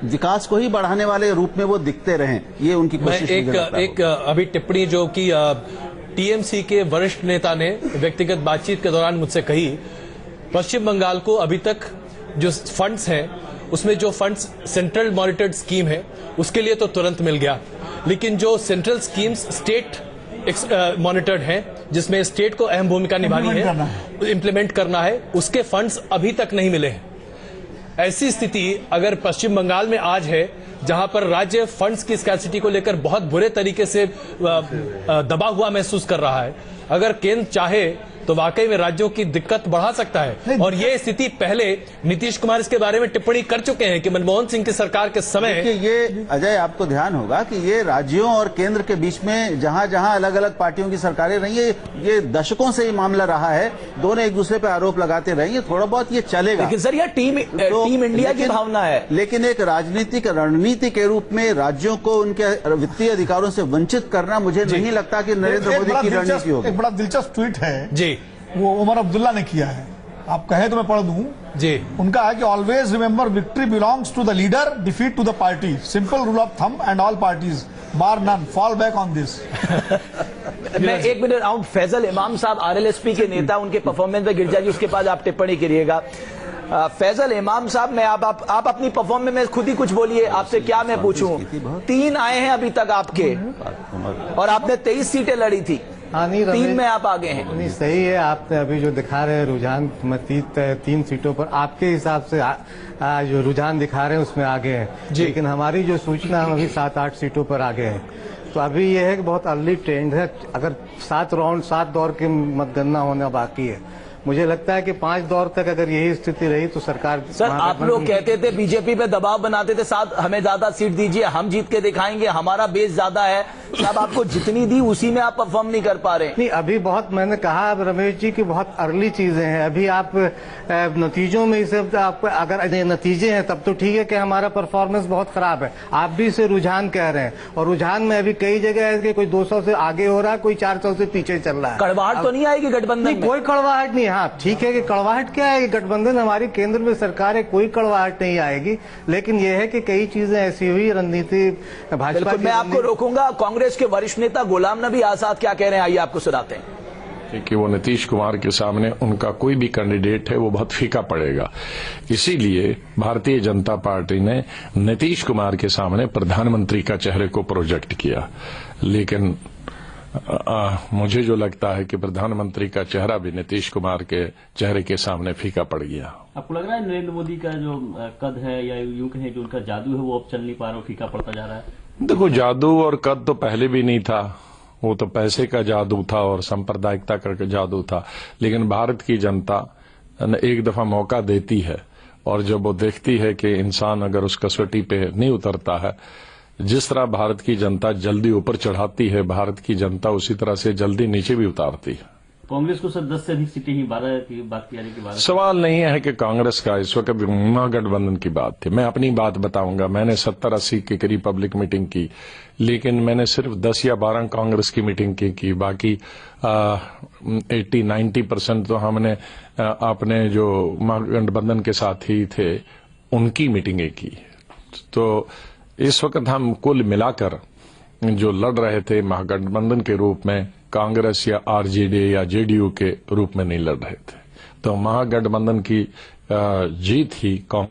विकास को ही बढ़ाने वाले रूप में वो दिखते रहें, ये उनकी कोशिश। एक अभी टिप्पणी जो कि टीएमसी के वरिष्ठ नेता ने व्यक्तिगत बातचीत के दौरान मुझसे कही, पश्चिम बंगाल को अभी तक जो फंड्स हैं उसमें जो फंड्स सेंट्रल मॉनिटर्ड स्कीम है उसके लिए तो तुरंत मिल गया, लेकिन जो सेंट्रल स्कीम्स स्टेट मॉनिटर्ड हैं जिसमें स्टेट को अहम भूमिका निभानी है, इम्प्लीमेंट करना है, उसके फंड्स अभी तक नहीं मिले हैं। ऐसी स्थिति अगर पश्चिम बंगाल में आज है, जहां पर राज्य फंड्स की स्कैर्सिटी को लेकर बहुत बुरे तरीके से दबा हुआ महसूस कर रहा है, अगर केंद्र चाहे तो वाकई में राज्यों की दिक्कत बढ़ा सकता है। और ये स्थिति पहले नीतीश कुमार इसके बारे में टिप्पणी कर चुके हैं कि मनमोहन सिंह की सरकार के समय। ये अजय, आपको ध्यान होगा कि ये राज्यों और केंद्र के बीच में जहां जहां अलग अलग पार्टियों की सरकारें रही है, ये दशकों से ये मामला रहा है। दोनों एक दूसरे पर आरोप लगाते रहे, थोड़ा बहुत ये चलेगा। लेकिन सर, ये टीम इंडिया की भावना है। लेकिन एक राजनीतिक रणनीति के रूप में राज्यों को उनके वित्तीय अधिकारों से वंचित करना, मुझे नहीं लगता कि नरेंद्र मोदी की रणनीति होगी। एक बड़ा दिलचस्प ट्वीट है जी, वो उमर अब्दुल्ला ने किया है, आप कहें तो मैं पढ़ दूं जी। उनका है कि always remember victory belongs to the leader, defeat to the party, simple rule of thumb and all parties bar none fall back on this. मैं एक मिनट आऊं, फैजल इमाम साहब आरएलएसपी के नेता, उनके परफॉर्मेंस पे गिरजा जी उसके बाद आप टिप्पणी करिएगा। फैजल इमाम साहब, मैं आप अपनी परफॉर्मेंस में खुद ही कुछ बोलिए, आपसे क्या मैं पूछूं? 3 आए हैं अभी तक आपके, और आपने 23 सीटें लड़ी थी। हाँ, नहीं 3 में आप आगे हैं। नहीं, सही है, आपने अभी जो दिखा रहे हैं रुझान 3 सीटों पर आपके हिसाब से जो रुझान दिखा रहे हैं उसमें आगे हैं, लेकिन हमारी जो सूचना हम अभी 7-8 सीटों पर आगे हैं। तो अभी यह है कि बहुत अर्ली ट्रेंड है। अगर 7 दौर की मतगणना होना बाकी है, मुझे लगता है कि 5 दौर तक अगर यही स्थिति रही तो सरकार। सर, आप लोग कहते थे, बीजेपी पे दबाव बनाते थे, 7 हमें ज्यादा सीट दीजिए, हम जीत के दिखाएंगे, हमारा बेस ज्यादा है। साहब आपको जितनी दी उसी में आप परफॉर्म नहीं कर पा रहे। नहीं, अभी बहुत मैंने कहा अब रमेश जी की बहुत अर्ली चीजें हैं। अभी आप नतीजों में इसे आप अगर नतीजे हैं तब तो ठीक है कि हमारा परफॉर्मेंस बहुत खराब है। आप भी इसे रुझान कह रहे हैं, और रुझान में अभी कई जगह है कि कोई 200 से आगे हो रहा है, कोई 400 से पीछे चल रहा है। कड़वाहट तो नहीं आएगी गठबंधन में? कोई कड़वाहट नहीं। हाँ ठीक है कि कड़वाहट क्या है, गठबंधन हमारी केंद्र में सरकार है, कोई कड़वाहट नहीं आएगी। लेकिन यह है कि कई चीजें ऐसी हुई रणनीति भाजपा की। मैं आपको रोकूंगा। कांग्रेस के वरिष्ठ नेता गुलाम नबी आजाद क्या कह रहे हैं, आइए आपको सुनाते हैं। कि वो नीतीश कुमार के सामने उनका कोई भी कैंडिडेट है वो बहुत फीका पड़ेगा, इसीलिए भारतीय जनता पार्टी ने नीतीश कुमार के सामने प्रधानमंत्री का चेहरे को प्रोजेक्ट किया। लेकिन मुझे जो लगता है कि प्रधानमंत्री का चेहरा भी नीतीश कुमार के चेहरे के सामने फीका पड़ गया। आपको लग रहा है नरेंद्र मोदी का जो कद है या यूं कहें जो उनका जादू है वो अब चल नहीं पा रहा, फीका पड़ता जा रहा है? देखो, जादू और कद तो पहले भी नहीं था, वो तो पैसे का जादू था और सांप्रदायिकता का जादू था। लेकिन भारत की जनता एक दफा मौका देती है, और जब वो देखती है कि इंसान अगर उस कसौटी पे नहीं उतरता है, जिस तरह भारत की जनता जल्दी ऊपर चढ़ाती है, भारत की जनता उसी तरह से जल्दी नीचे भी उतारती है। कांग्रेस को सर 10 से अधिक सीटें ही 12 की बात की जा रही है। सवाल नहीं है कि कांग्रेस का, इस वक्त महागठबंधन की बात थी। मैं अपनी बात बताऊंगा, मैंने 70-80 के करीब पब्लिक मीटिंग की, लेकिन मैंने सिर्फ 10 या 12 कांग्रेस की मीटिंग की। बाकी 80-90% तो हमने अपने जो महागठबंधन के साथी थे उनकी मीटिंगें की। तो इस वक्त हम कुल मिलाकर जो लड़ रहे थे महागठबंधन के रूप में, कांग्रेस या आरजेडी या जेडीयू के रूप में नहीं लड़ रहे थे। तो महागठबंधन की जीत ही तो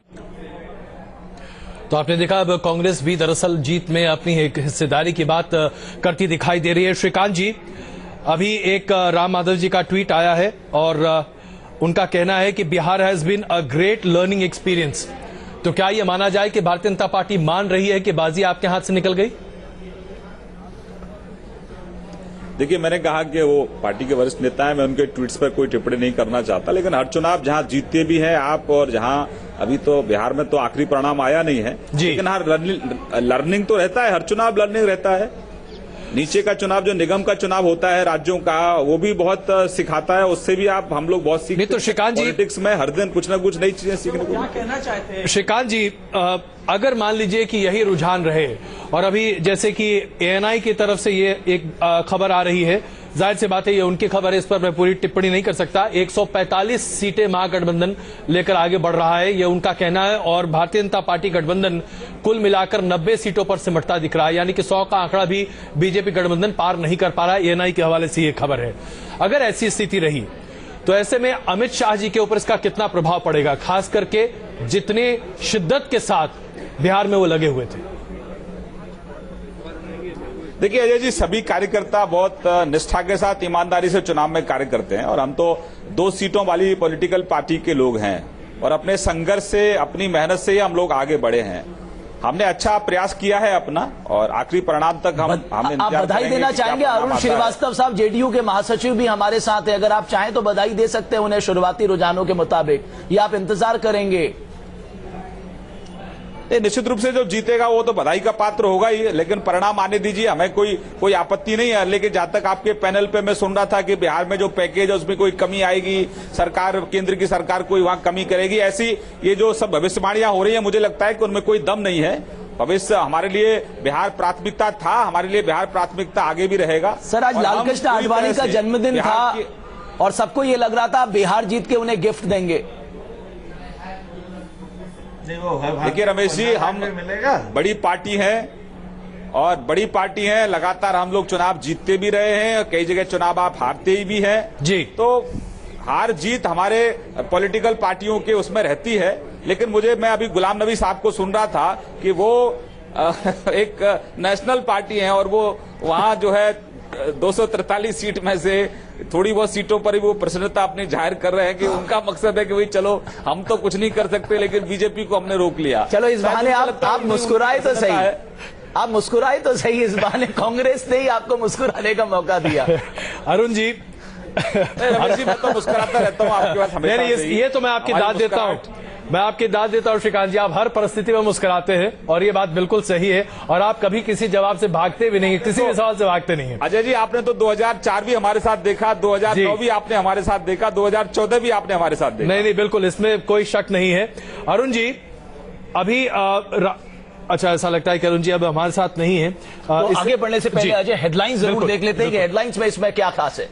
आपने देखा अब कांग्रेस भी दरअसल जीत में अपनी एक हिस्सेदारी की बात करती दिखाई दे रही है। श्रीकांत जी, अभी एक राम माधव जी का ट्वीट आया है और उनका कहना है कि Bihar has been a great learning experience. तो क्या ये माना जाए कि भारतीय जनता पार्टी मान रही है कि बाजी आपके हाथ से निकल गई? देखिए, मैंने कहा कि वो पार्टी के वरिष्ठ नेता हैं, मैं उनके ट्वीट्स पर कोई टिप्पणी नहीं करना चाहता। लेकिन हर चुनाव जहां जीतते भी हैं आप, और जहां अभी तो बिहार में तो आखिरी परिणाम आया नहीं है, लेकिन हर लर्निंग तो रहता है, हर चुनाव लर्निंग रहता है। नीचे का चुनाव जो निगम का चुनाव होता है राज्यों का, वो भी बहुत सिखाता है, उससे भी हम लोग बहुत सीखते हैं। तो श्रीकांत जी, पॉलिटिक्स में हर दिन कुछ ना कुछ नई चीजें सीखने को कहना चाहते हैं। श्रीकांत जी, अगर मान लीजिए कि यही रुझान रहे, और अभी जैसे कि एएनआई की तरफ से ये एक खबर आ रही है, जाहिर सी बात है ये उनकी खबर है, इस पर मैं पूरी टिप्पणी नहीं कर सकता। 145 सीटें महागठबंधन लेकर आगे बढ़ रहा है, ये उनका कहना है, और भारतीय जनता पार्टी गठबंधन कुल मिलाकर 90 सीटों पर सिमटता दिख रहा है, यानी कि 100 का आंकड़ा भी बीजेपी गठबंधन पार नहीं कर पा रहा है। एएनआई के हवाले से ये खबर है। अगर ऐसी स्थिति रही तो ऐसे में अमित शाह जी के ऊपर इसका कितना प्रभाव पड़ेगा, खास करके जितने शिद्दत के साथ बिहार में वो लगे हुए थे? देखिए अजय जी, सभी कार्यकर्ता बहुत निष्ठा के साथ ईमानदारी से चुनाव में कार्य करते हैं, और हम तो 2 सीटों वाली पॉलिटिकल पार्टी के लोग हैं, और अपने संघर्ष से, अपनी मेहनत से ही हम लोग आगे बढ़े हैं। हमने अच्छा प्रयास किया है अपना, और आखिरी परिणाम तक हम आप बधाई देना चाहेंगे? अरुण श्रीवास्तव साहब जेडीयू के महासचिव भी हमारे साथ हैं, अगर आप चाहें तो बधाई दे सकते हैं उन्हें शुरुआती रुझानों के मुताबिक, या आप इंतजार करेंगे? निश्चित रूप से जो जीतेगा वो तो बधाई का पात्र होगा ही, लेकिन परिणाम आने दीजिए, हमें कोई आपत्ति नहीं है। लेकिन जहां तक आपके पैनल पे मैं सुन रहा था कि बिहार में जो पैकेज है उसमें कोई कमी आएगी, सरकार, केंद्र की सरकार कोई वहां कमी करेगी, ऐसी ये जो सब भविष्यवाणियां हो रही है, मुझे लगता है कि उनमें कोई दम नहीं है। भविष्य हमारे लिए बिहार प्राथमिकता था, हमारे लिए बिहार प्राथमिकता आगे भी रहेगा। सर, आज लालकृष्ण आडवाणी का जन्मदिन था और सबको ये लग रहा था बिहार जीत के उन्हें गिफ्ट देंगे। देखिए रमेश जी, हम बड़ी पार्टी है, और बड़ी पार्टी है, लगातार हम लोग चुनाव जीतते भी रहे हैं, कई जगह चुनाव आप हारते ही भी हैं जी। तो हार जीत हमारे पॉलिटिकल पार्टियों के उसमें रहती है। लेकिन मैं अभी गुलाम नबी साहब को सुन रहा था कि वो एक नेशनल पार्टी है, और वो वहां जो है 243 सीट में से थोड़ी बहुत सीटों पर ही वो प्रसन्नता अपनी जाहिर कर रहे हैं कि उनका मकसद है कि भाई चलो हम तो कुछ नहीं कर सकते, लेकिन बीजेपी को हमने रोक लिया। चलो इस बहाने आप मुस्कुराए तो सही, आप मुस्कुराए तो सही, इस बहाने कांग्रेस ने ही आपको मुस्कुराने का मौका दिया। अरुण जी, रमेश जी, मैं तो मुस्कुराता रहता हूँ आपके पास हमेशा। ये तो मैं आपकी दाद देता हूँ, मैं आपकी दाद देता हूं श्रीकांत जी, आप हर परिस्थिति में मुस्कुराते हैं और ये बात बिल्कुल सही है, और आप कभी किसी जवाब से भागते भी नहीं है, किसी भी सवाल से भागते नहीं है। अजय जी, आपने तो 2004 भी हमारे साथ देखा, 2009 भी आपने हमारे साथ देखा, 2014 भी आपने हमारे साथ देखा। नहीं, बिल्कुल, इसमें कोई शक नहीं है। अरुण जी, अभी अच्छा, ऐसा लगता है कि अरुण जी अब हमारे साथ नहीं है। तो आगे बढ़ने से पहले अजय हेडलाइंस जरूर देख लेते हैं कि हेडलाइंस में इसमें क्या खास है।